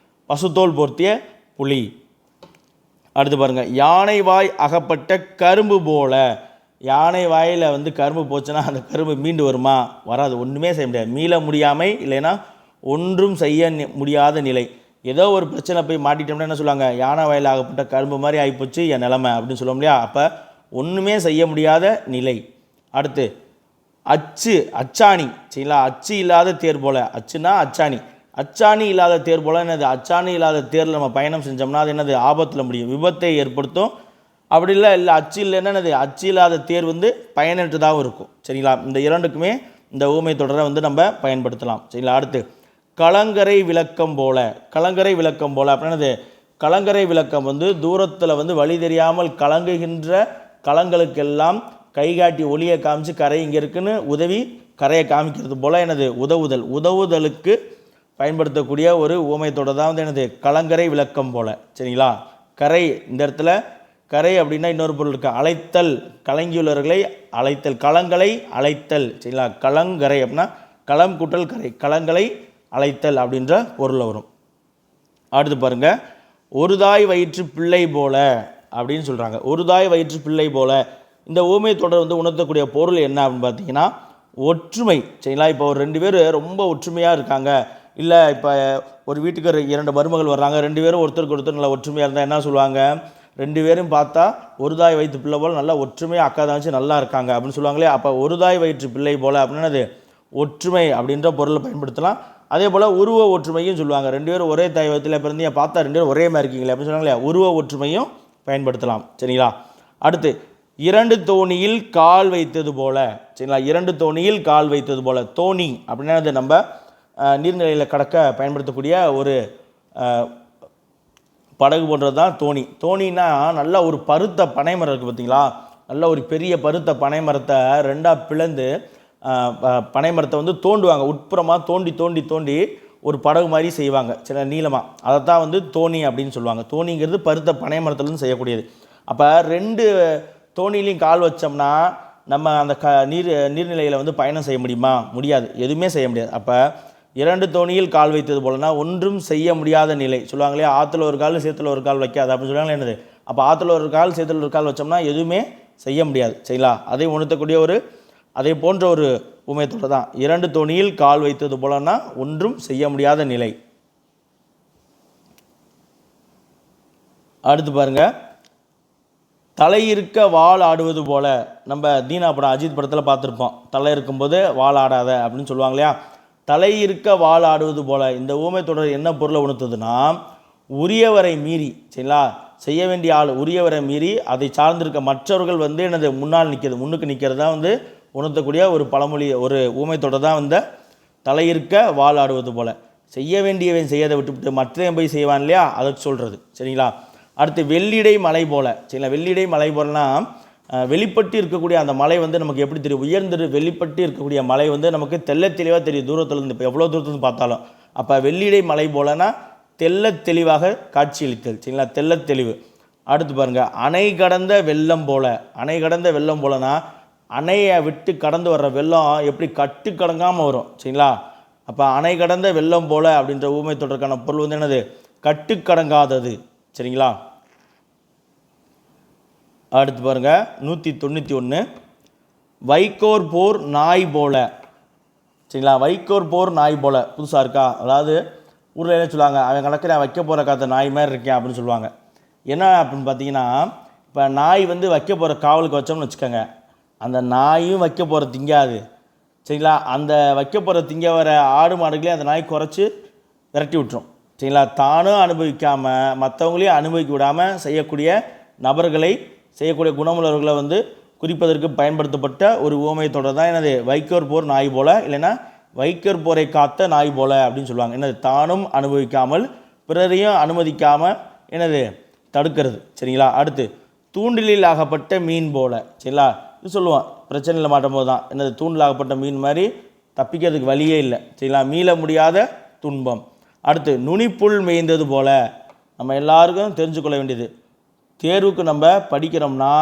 பசுத்தோல் போர்த்திய புலி. அடுத்து பாருங்கள், யானை வாய் அகப்பட்ட கரும்பு போல. யானை வாயில் வந்து கரும்பு போச்சுன்னா அந்த கரும்பு மீண்டு வருமா, வராது, ஒன்றுமே செய்ய முடியாது, மீள முடியாமை, இல்லைன்னா ஒன்றும் செய்ய முடியாத நிலை. ஏதோ ஒரு பிரச்சனை போய் மாட்டிட்டோம்னா என்ன சொல்லுவாங்க, யானை வாயில் ஆகப்பட்ட கரும்பு மாதிரி ஆகிப்போச்சு என் நிலைமை அப்படின்னு சொல்லுவோம் இல்லையா? அப்போ ஒன்றுமே செய்ய முடியாத நிலை. அடுத்து அச்சு, அச்சாணி, சரிங்களா, அச்சு இல்லாத தேர் போல. அச்சுனா அச்சாணி, அச்சாணி இல்லாத தேர் போல என்னது, அச்சாணி இல்லாத தேரில் நம்ம பயணம் செஞ்சோம்னா அது என்னது, ஆபத்தில் முடியும், விபத்தை ஏற்படுத்தும். அப்படி இல்லை அச்சு இல்லைன்னா என்னது, அச்சு இல்லாத தேர் வந்து பயனற்றதாகவும் இருக்கும். சரிங்களா? இந்த இரண்டுக்குமே இந்த ஊமை தொடரை வந்து நம்ம பயன்படுத்தலாம். சரிங்களா? அடுத்து கலங்கரை விளக்கம் போல. கலங்கரை விளக்கம் போல அப்படின்னது, கலங்கரை விளக்கம் வந்து தூரத்தில் வந்து வழி தெரியாமல் கலங்குகின்ற களங்களுக்கெல்லாம் கைகாட்டி ஒளியை காமிச்சு கரை இங்கே இருக்குன்னு உதவி கரையை காமிக்கிறது போல் என்னது, உதவுதல், உதவுதலுக்கு பயன்படுத்தக்கூடிய ஒரு ஊமை தொடர் தான் வந்து என்னது, கலங்கரை விளக்கம் போல. சரிங்களா? கரை, இந்த இடத்துல கரை அப்படின்னா இன்னொரு பொருள் இருக்குது, அழைத்தல், கலங்கியுள்ளவர்களை அழைத்தல், களங்களை அழைத்தல். சரிங்களா? கலங்கரை அப்படின்னா களம் கூட்டல் கரை, களங்களை அழைத்தல் அப்படின்ற பொருள் வரும். அடுத்து பாருங்கள், ஒரு தாய் வயிற்று பிள்ளை போல அப்படின்னு சொல்கிறாங்க. ஒரு தாய் வயிற்று பிள்ளை போல, இந்த ஊமை தொடர் வந்து உணர்த்தக்கூடிய பொருள் என்ன அப்படின்னு பார்த்தீங்கன்னா ஒற்றுமை. சரிங்களா? இப்போ ஒரு 2 பேர் ரொம்ப ஒற்றுமையாக இருக்காங்க, இல்லை இப்போ ஒரு வீட்டுக்கு 2 மருமகள் வர்றாங்க, 2 பேரும் ஒருத்தருக்கு ஒருத்தர் நல்லா ஒற்றுமையாக இருந்தால் என்ன சொல்லுவாங்க, 2 பேரும் பார்த்தா ஒரு தாய் வயிற்று பிள்ளை போல் நல்லா ஒற்றுமையாக அக்கா தங்கச்சி நல்லா இருக்காங்க அப்படின்னு சொல்லுவாங்களே. அப்போ ஒரு தாய் வயிற்று பிள்ளை போல் அப்படின்னது ஒற்றுமை அப்படின்ற பொருளை பயன்படுத்தலாம். அதே போல் உருவ ஒற்றுமையும் சொல்லுவாங்க. 2 பேரும் ஒரே தாய் வயிற்றில் பிறந்தீங்க, பார்த்தா 2 பேரும் ஒரே மாதிரி இருக்கீங்களே அப்படின்னு சொன்னாங்களே, உருவ ஒற்றுமையும் பயன்படுத்தலாம். சரிங்களா? அடுத்து 2 தோணியில் கால் வைத்தது போல. சரிங்களா? 2 தோணியில் கால் வைத்தது போல. தோணி அப்படின்னா அது நம்ம நீர்நிலையில் கடக்க பயன்படுத்தக்கூடிய ஒரு படகு போன்றது தான் தோணி. தோணின்னா நல்ல ஒரு பருத்த பனை மரம் இருக்குது பார்த்தீங்களா, நல்ல ஒரு பெரிய பருத்த பனை மரத்தை 2ஆக பிளந்து பனை மரத்தை வந்து தோண்டுவாங்க, உட்புறமாக தோண்டி தோண்டி தோண்டி ஒரு படகு மாதிரி செய்வாங்க, சில நீளமாக. அதை தான் வந்து தோணி அப்படின்னு சொல்லுவாங்க. தோணிங்கிறது பருத்த பனை மரத்துலேருந்து செய்யக்கூடியது. அப்போ 2 தோணிலையும் கால் வச்சோம்னா நம்ம அந்த நீர்நிலையில் வந்து பயணம் செய்ய முடியுமா, முடியாது, எதுவுமே செய்ய முடியாது. அப்போ 2 தோணியில் கால் வைத்தது போலனா ஒன்றும் செய்ய முடியாத நிலை. சொல்லுவாங்களே, ஆற்றுல ஒரு கால் சேத்துல ஒரு கால் வைக்காது அப்படின்னு சொல்லுவாங்களே, என்னது, அப்போ ஆற்றுல ஒரு கால் சேத்துல ஒரு கால் வச்சோம்னா எதுவுமே செய்ய முடியாது. சரிங்களா? அதை உணர்த்தக்கூடிய ஒரு அதே போன்ற ஒரு ஊமை தொடர் தான் 2 தோணியில் கால் வைத்தது போலனா ஒன்றும் செய்ய முடியாத நிலை. அடுத்து பாருங்கள், தலை இருக்க வாள் ஆடுவது போல. நம்ம தீனா படம் அஜித் படத்தில் பார்த்துருப்போம், தலை இருக்கும்போது வாள் ஆடாத அப்படின்னு சொல்லுவாங்க இல்லையா. தலை இருக்க வாள் ஆடுவது போல இந்த ஊமை தொடர் என்ன பொருளை உணர்த்துதுன்னா, உரியவரை மீறி, சரிங்களா, செய்ய வேண்டிய ஆள் உரியவரை மீறி அதை சார்ந்திருக்க மற்றவர்கள் வந்து எனது முன்னால் நிற்கிறது, முன்னுக்கு நிற்கிறது தான் வந்து உணர்த்தக்கூடிய ஒரு பழமொழி, ஒரு ஊமை தொடர் தான் இந்த தலையிருக்க வாள் ஆடுவது போல. செய்ய வேண்டியவன் செய்யதை விட்டுவிட்டு மற்றவன் போய் செய்வான் இல்லையா, அதற்கு சொல்கிறது. சரிங்களா. அடுத்து வெள்ளிடை மலை போல. சரிங்களா, வெள்ளிடை மலை போலனா வெளிப்பட்டு இருக்கக்கூடிய அந்த மலை வந்து நமக்கு எப்படி தெரியும், உயர்ந்து வெளிப்பட்டு இருக்கக்கூடிய மலை வந்து நமக்கு தெல்ல தெளிவாக தெரியும் தூரத்துலேருந்து, இப்போ எவ்வளோ தூரத்துலேருந்து பார்த்தாலும். அப்போ வெள்ளிடை மலை போலனா தெல்ல தெளிவாக காட்சியளித்தல். சரிங்களா, தெல்ல தெளிவு. அடுத்து பாருங்கள், அணை கடந்த வெள்ளம் போல. அணை கடந்த வெள்ளம் போலனா அணையை விட்டு கடந்து வர்ற வெள்ளம் எப்படி கட்டு கடங்காமல் வரும். சரிங்களா, அப்போ அணை கடந்த வெள்ளம் போல அப்படின்ற ஊமை தொடர்க்கான பொருள் வந்து என்னது, கட்டுக்கடங்காதது. சரிங்களா. அடுத்து பாருங்கள், 191 வைக்கோர் போர் நாய் போல. சரிங்களா, வைக்கோர் போர் நாய் போல புதுசாக இருக்கா. அதாவது ஊரில் என்ன சொல்லுவாங்க, அவன் கணக்கு நான் வைக்க போகிற காத்த நாய் மாதிரி இருக்கேன் அப்படின்னு சொல்லுவாங்க. என்ன அப்படின்னு பார்த்தீங்கன்னா, இப்போ நாய் வந்து வைக்க போகிற காவலுக்கு வச்சோம்னு வச்சுக்கோங்க, அந்த நாயும் வைக்க போகிற திங்காது. சரிங்களா, அந்த வைக்க போகிற திங்க வர ஆடு மாடுகளே அந்த நாய் குறைச்சி விரட்டி விட்டுரும். சரிங்களா, தானும் அனுபவிக்காமல் மற்றவங்களையும் அனுபவிக்க விடாமல் செய்யக்கூடிய நபர்களை, செய்யக்கூடிய குணமுள்ளவர்களை வந்து குறிப்பதற்கு பயன்படுத்தப்பட்ட ஒரு ஊமை தொடர் தான் என்னது, வைக்கோர் போர் நாய் போல, இல்லைன்னா வைக்கோர் போரை காத்த நாய் போல அப்படின்னு சொல்லுவாங்க. என்னது, தானும் அனுபவிக்காமல் பிறரையும் அனுமதிக்காமல் என்னது தடுக்கிறது. சரிங்களா. அடுத்து தூண்டிலில் ஆகப்பட்ட மீன் போல. சரிங்களா, இது சொல்லுவோம் பிரச்சனையில் மாட்டும் போது தான், என்னது தூண்டில் ஆகப்பட்ட மீன் மாதிரி தப்பிக்கிறதுக்கு வழியே இல்லை. சரிங்களா, மீள முடியாத துன்பம். அடுத்து நுனிப்புல் மேய்ந்தது போல. நம்ம எல்லாருக்கும் தெரிஞ்சுக்கொள்ள வேண்டியது, தேர்வுக்கு நம்ம படிக்கிறோம்னா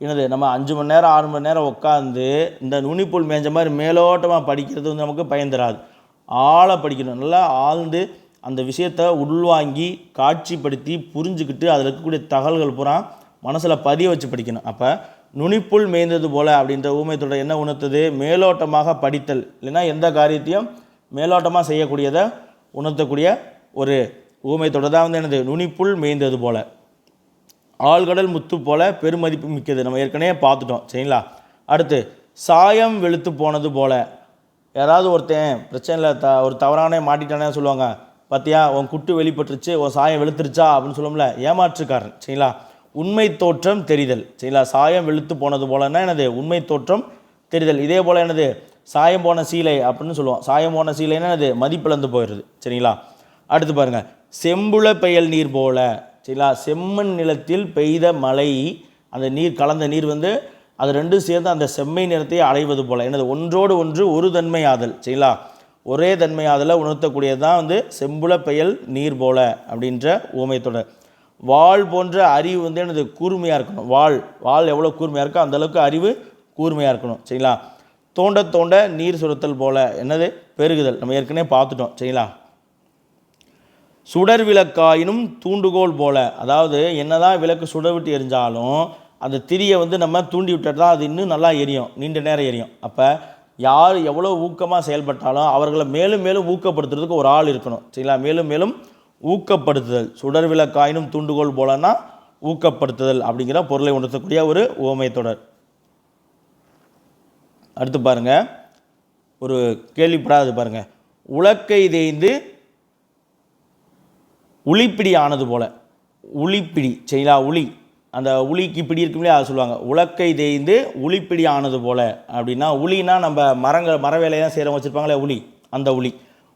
என்னது, நம்ம 5 மணி நேரம் 6 மணி நேரம் உட்காந்து இந்த நுனிப்புல் மேய்ஞ்ச மாதிரி மேலோட்டமாக படிக்கிறது வந்து நமக்கு பயன் தராது. ஆழ படிக்கணும், நல்லா ஆழ்ந்து அந்த விஷயத்தை உள்வாங்கி காட்சிப்படுத்தி புரிஞ்சுக்கிட்டு அதில் இருக்கக்கூடிய தகவல்கள் பூரா மனசில் பதிய வச்சு படிக்கணும். அப்போ நுனிப்புல் மேய்ந்தது போல அப்படின்ற ஊமை தொடர் என்ன உணர்த்துது, மேலோட்டமாக படித்தல், இல்லைன்னா எந்த காரியத்தையும் மேலோட்டமாக செய்யக்கூடியதை உணர்த்தக்கூடிய ஒரு ஊமை தொடர் தான் வந்து என்னது, நுனிப்புல் மேய்ந்தது போல. ஆழ்கடல் முத்து போல பெருமதிப்பு மிக்கது, நம்ம ஏற்கனவே பார்த்துட்டோம். சரிங்களா. அடுத்து சாயம் வெளுத்து போனது போல. யாராவது ஒருத்தன் பிரச்சனையில் ஒரு தவறானே மாட்டிட்டானே சொல்லுவாங்க, பார்த்தியா உன் குட்டு வெளிப்பட்டுருச்சு, உன் சாயம் வெளுத்துருச்சா அப்படின்னு சொல்லுவோம்ல, ஏமாற்றுக்காரன். சரிங்களா, உண்மை தோற்றம் தெரிதல். சரிங்களா, சாயம் வெளுத்து போனது போலன்னா என்னது, உண்மை தோற்றம் தெரிதல். இதே போல் என்னது, சாயம் போன சீலை அப்படின்னு சொல்லுவோம். சாயம் போன சீலைன்னா என்னது, மதிப்பிழந்து போயிடுது. சரிங்களா. அடுத்து பாருங்கள், செம்புல பெயல் நீர் போல. சரிங்களா, செம்மண் நிலத்தில் பெய்த மழை, அந்த நீர் கலந்த நீர் வந்து அது ரெண்டும் சேர்ந்து அந்த செம்மை நிறத்தை அடைவது போல. என்னது, ஒன்றோடு ஒன்று ஒரு தன்மையாதல். சரிங்களா, ஒரே தன்மையாதலை உணர்த்தக்கூடியது தான் வந்து செம்புல பெயல் நீர் போல அப்படின்ற ஊமை தொடர். வாள் போன்ற அறிவு வந்து என்னது, கூர்மையாக இருக்கணும். வாள் எவ்வளோ கூர்மையாக இருக்கோ அந்தளவுக்கு அறிவு கூர்மையாக இருக்கணும். சரிங்களா. தோண்ட தோண்ட நீர் சுரத்தல் போல, என்னது, பெருகுதல், நம்ம ஏற்கனவே பார்த்துட்டோம். சரிங்களா. சுடர் விளக்காயினும் தூண்டுகோல் போல. அதாவது என்னதான் விளக்கு சுடர் விட்டு எரிஞ்சாலும் அந்த திரியை வந்து நம்ம தூண்டி விட்டுட்டு தான் அது இன்னும் நல்லா எரியும், நீண்ட நேரம் எரியும். அப்போ யார் எவ்வளோ ஊக்கமாக செயல்பட்டாலும் அவர்களை மேலும் மேலும் ஊக்கப்படுத்துறதுக்கு ஒரு ஆள் இருக்கணும். சரிங்களா, மேலும் மேலும் ஊக்கப்படுத்துதல். சுடர் விளக்காயினும் தூண்டுகோல் போலன்னா ஊக்கப்படுத்துதல் அப்படிங்கிற பொருளை உணர்த்தக்கூடிய ஒரு உவமை தொடர். அடுத்து பாருங்கள், ஒரு கேள்விப்படாது பாருங்கள், உலக்கை தேய்ந்து உளிப்பிடி ஆனது போல. உளிப்பிடி. சரிங்களா, உளி, அந்த உளிக்கு பிடி இருக்குங்களே அதை சொல்லுவாங்க. உலக்கை தேய்ந்து உளிப்பிடி ஆனது போல அப்படின்னா, உளினா நம்ம மர வேலையெல்லாம் செய்கிறவங்க வச்சுருப்பாங்களே உளி, அந்த உளி.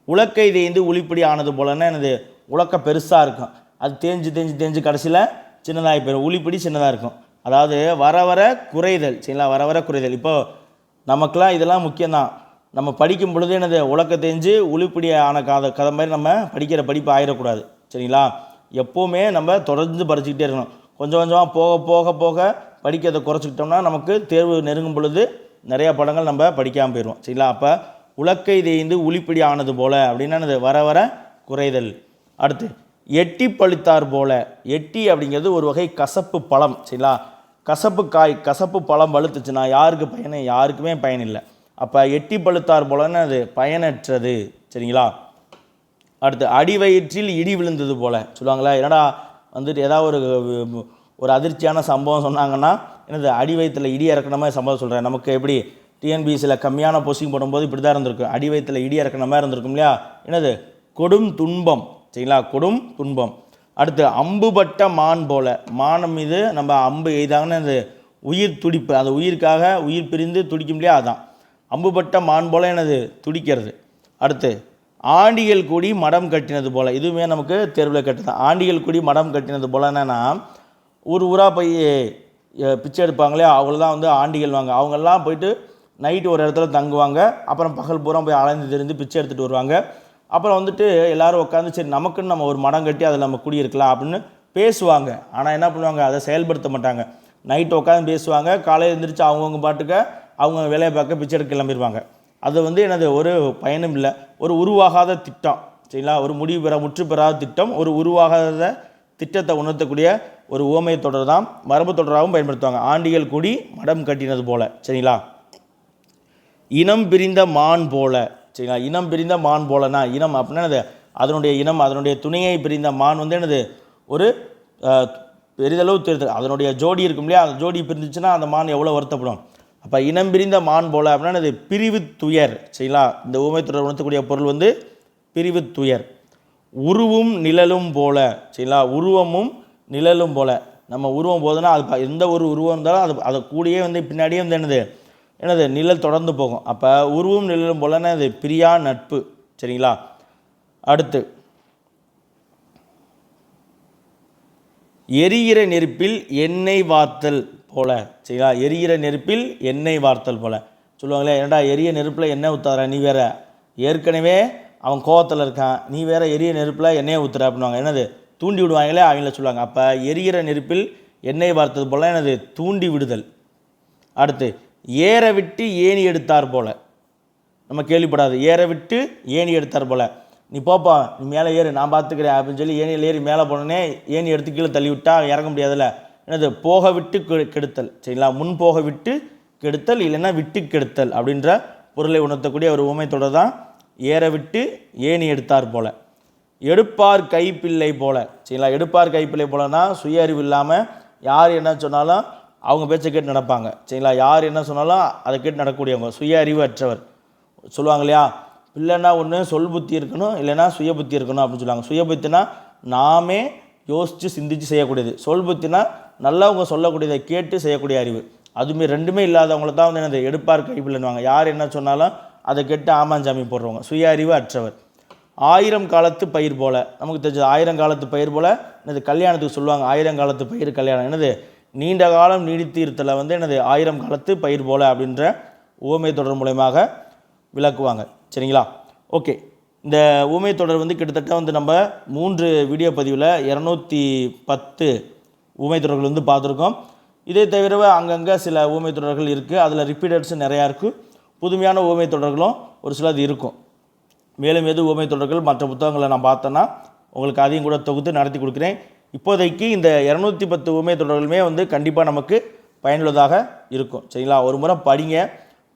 உலக்கை தேய்ந்து உளிப்பிடி ஆனது போலன்னா என்னது, உலக்க பெருசாக இருக்கும், அது தேஞ்சு தேஞ்சு தேஞ்சு கடைசியில் சின்னதாக போயிடும். உளிப்பிடி சின்னதாக இருக்கும். அதாவது வர வர குறைதல். சரிங்களா, வர வர குறைதல். இப்போது நமக்கெல்லாம் இதெல்லாம் முக்கியம்தான். நம்ம படிக்கும் பொழுது என்னது, உலக்க தேஞ்சு உளிப்பிடி ஆன கதை மாதிரி நம்ம படிக்கிற படிப்பு ஆயிடக்கூடாது. சரிங்களா, எப்போவுமே நம்ம தொடர்ந்து படிச்சுக்கிட்டே இருக்கணும். கொஞ்சம் கொஞ்சமாக போக போக போக படிக்கிறதை குறைச்சிக்கிட்டோம்னா நமக்கு தேர்வு நெருங்கும் பொழுது நிறையா படங்கள் நம்ம படிக்காமல் போயிடுவோம். சரிங்களா. அப்போ உலக்கை தேய்ந்து உளிப்பிடி ஆனது போல அப்படின்னா வர வர குறைதல். அடுத்து எட்டி பழுத்தார் போல. எட்டி அப்படிங்கிறது ஒரு வகை கசப்பு பழம். சரிங்களா, கசப்பு காய், கசப்பு பழம் பழுத்துச்சுன்னா யாருக்கு பயன், யாருக்குமே பயன் இல்லை. அப்போ எட்டி பழுத்தார் போலன்னு அது பயனற்றது. சரிங்களா. அடுத்து அடி வயிற்றில் இடி விழுந்தது போல சொல்லுவாங்களா, என்னடா வந்துட்டு ஏதாவது ஒரு அதிர்ச்சியான சம்பவம் சொன்னாங்கன்னா என்னது அடி வயிற்றில் இடி இறக்குன மாதிரி சம்பவம் சொல்கிறேன். நமக்கு எப்படி டிஎன்பிஎஸ்சியில் கம்மியான போஸ்டிங் போடும்போது இப்படி தான் இருந்திருக்கும், அடி வயிற்றில் இடி இறக்குன மாதிரி இருந்திருக்கும் இல்லையா. என்னது கொடும் துன்பம். சரிங்களா, கொடும் துன்பம். அடுத்து அம்புபட்ட மான் போல, மானம் மீது நம்ம அம்பு எய்தாங்கன்னு அந்த உயிர் துடிப்பு, அந்த உயிருக்காக உயிர் பிரிந்து துடிக்கும் இல்லையா, அதான் அம்புபட்ட மான் போல எனது துடிக்கிறது. அடுத்து ஆண்டிகள் கூடி மடம் கட்டினது போல், இதுவுமே நமக்கு தேர்வில் கட்டுதான். ஆண்டிகள் கூடி மடம் கட்டினது போல் என்னென்னா, ஊராக போய் பிச்சை எடுப்பாங்களே அவங்கள தான் வந்து ஆண்டிகள் வாங்க. அவங்கெல்லாம் போயிட்டு நைட்டு ஒரு இடத்துல தங்குவாங்க, அப்புறம் பகல் பூரா போய் அலைந்து திரிந்து பிச்சை எடுத்துகிட்டு வருவாங்க. அப்புறம் வந்துட்டு எல்லோரும் உட்காந்து சரி நமக்குன்னு நம்ம ஒரு மடம் கட்டி அதில் நம்ம குடியிருக்கலாம் அப்படின்னு பேசுவாங்க. ஆனால் என்ன பண்ணுவாங்க, அதை செயல்படுத்த மாட்டாங்க. நைட்டு உட்காந்து பேசுவாங்க, காலையில் எழுந்திரிச்சு அவங்கவுங்க பாட்டுக்க அவங்க வேலையை பார்க்க பிச்சை எடுக்க கிளம்பிடுவாங்க. அது வந்து எனது ஒரு பயனும் இல்லை, ஒரு உருவாகாத திட்டம். சரிங்களா, ஒரு முற்று பெறாத திட்டம், ஒரு உருவாகாத திட்டத்தை உணர்த்தக்கூடிய ஒரு உவமை தொடர் தான் மரபு தொடராகவும் பயன்படுத்துவாங்க. ஆண்டிகள் கூடி மடம் கட்டினது போல. சரிங்களா, இனம் பிரிந்த மான் போல. சரிங்களா, இனம் பிரிந்த மான் போலனா, இனம் அப்படின்னா என்னது, அதனுடைய இனம், அதனுடைய துணையை பிரிந்த மான் வந்து என்னது ஒரு பெரிதளவு தெரியுது. அதனுடைய ஜோடி இருக்கும் இல்லையா, அந்த ஜோடி பிரிந்துச்சுன்னா அந்த மான் எவ்வளோ வருத்தப்படும். அப்போ இனம் பிரிந்த மான் போல அப்படின்னா என்னது, பிரிவு துயர். சரிங்களா, இந்த ஊமை தொடர் உணர்த்தக்கூடிய பொருள் வந்து பிரிவு துயர். உருவும் நிழலும் போல. சரிங்களா, உருவமும் நிழலும் போல. நம்ம உருவம் போதுன்னா அது எந்த ஒரு உருவம் இருந்தாலும் அதை கூடயே வந்து பின்னாடியே வந்து என்னது நிழல் தொடர்ந்து போகும். அப்போ உருவும் நிழலும் போலன்னா அது பிரியா நட்பு. சரிங்களா, அடுத்து எரிகிற நெருப்பில் எண்ணெய் வார்த்தல் போல. சரிங்களா, எரிகிற நெருப்பில் எண்ணெய் வார்த்தல் போல சொல்லுவாங்களே, ஏன்டா எரிய நெருப்பில் எண்ணெய் ஊற்றாத, நீ வேற ஏற்கனவே அவன் கோவத்தில் இருக்கான், நீ வேற எரிய நெருப்பில் எண்ணெயை ஊற்றுற அப்படின்வாங்க. என்னது தூண்டி விடுவாங்களே அவங்கள சொல்லுவாங்க. அப்போ எரிகிற நெருப்பில் எண்ணெய் வார்த்தது போல் என்னது தூண்டி விடுதல். அடுத்து ஏற விட்டு ஏணி எடுத்தார் போல், நம்ம கேள்விப்படாது. ஏற விட்டு ஏணி எடுத்தார் போல், நீ போப்பா நீ மேலே ஏறு நான் பார்த்துக்கிறேன் அப்படின்னு சொல்லி ஏணியில் ஏறி மேலே போனோடனே ஏணி எடுத்து கீழே தள்ளி விட்டால் இறங்க முடியாதுல்ல. என்னது போக விட்டு கெடுத்தல். சரிங்களா, முன் போக விட்டு கெடுத்தல், இல்லைன்னா விட்டு கெடுத்தல் அப்படின்ற பொருளை உணர்த்தக்கூடிய ஒரு உவமை தொடர் தான் ஏற விட்டு ஏணி எடுத்தார் போல். எடுப்பார் கைப்பிள்ளை போல. சரிங்களா, எடுப்பார் கைப்பிள்ளை போலனா சுய அறிவு இல்லாமல் யார் என்ன சொன்னாலும் அவங்க பேச்சை கேட்டு நடப்பாங்க. சரிங்களா, யார் என்ன சொன்னாலும் அதை கேட்டு நடக்கக்கூடியவங்க, சுய அறிவு அற்றவர். சொல்லுவாங்க இல்லையா, பிள்ளைன்னா ஒன்று சொல் புத்தி இருக்கணும், இல்லைன்னா சுய புத்தி இருக்கணும் அப்படின்னு சொல்லுவாங்க. சுய புத்தினா நாமே யோசித்து சிந்தித்து செய்யக்கூடியது, சொல் புத்தினா நல்லவங்க சொல்லக்கூடியதை கேட்டு செய்யக்கூடிய அறிவு. அதுவுமே ரெண்டுமே இல்லாதவங்கள தான் வந்து என்னது எடுப்பார் கைப்பிள்ளைன்னுவாங்க. யார் என்ன சொன்னாலும் அதை கேட்டு ஆமாஞ்சாமி போடுறவங்க, சுய அறிவு அற்றவர். 1000 காலத்து பயிர் போல, நமக்கு தெரிஞ்சது 1000 காலத்து பயிர் போல. என்னது கல்யாணத்துக்கு சொல்லுவாங்க 1000 காலத்து பயிர் கல்யாணம். என்னது நீண்ட காலம் நீடித்து இருத்தல வந்து என்னது 1000 காலத்து பயிர் போல அப்படின்ற ஊமை தொடர் மூலமாக விளக்குவாங்க. சரிங்களா, ஓகே. இந்த ஊமை தொடர் வந்து கிட்டத்தட்ட வந்து நம்ம 3 வீடியோ பதிவில் 210 ஊமை தொடர்கள் வந்து பார்த்துருக்கோம். இதே தவிர அங்கங்கே சில ஊமை தொடர்கள் இருக்குது, அதில் ரிப்பீட்டட்ஸும் நிறையா இருக்குது, புதுமையான ஊமை தொடர்களும் ஒரு சிலது இருக்கும். மேலும் எது ஊமை தொடர்கள் மற்ற புத்தகங்களை நான் பார்த்தேன்னா உங்களுக்கு அதையும் கூட தொகுத்து நடத்தி கொடுக்குறேன். இப்போதைக்கு இந்த 210 ஊமை தொடர்களுமே வந்து கண்டிப்பாக நமக்கு பயனுள்ளதாக இருக்கும். சரிங்களா, ஒரு முறை படிங்க,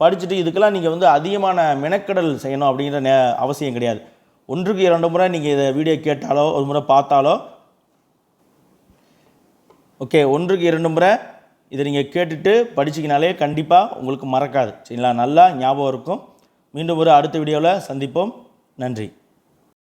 படிச்சுட்டு இதுக்கெல்லாம் நீங்கள் வந்து அதிகமான மெனக்கடல் செய்யணும் அப்படிங்கிற அவசியம் கிடையாது. 1க்கு 2 முறை நீங்கள் இதை வீடியோ கேட்டாலோ ஒரு முறை பார்த்தாலோ ஓகே, 1க்கு 2 முறை இதை நீங்கள் கேட்டுட்டு படிச்சிங்கனாலே கண்டிப்பாக உங்களுக்கு மறக்காது. சரிங்களா, நல்லா ஞாபகம் இருக்கும். மீண்டும் ஒரு அடுத்த வீடியோவில் சந்திப்போம். நன்றி.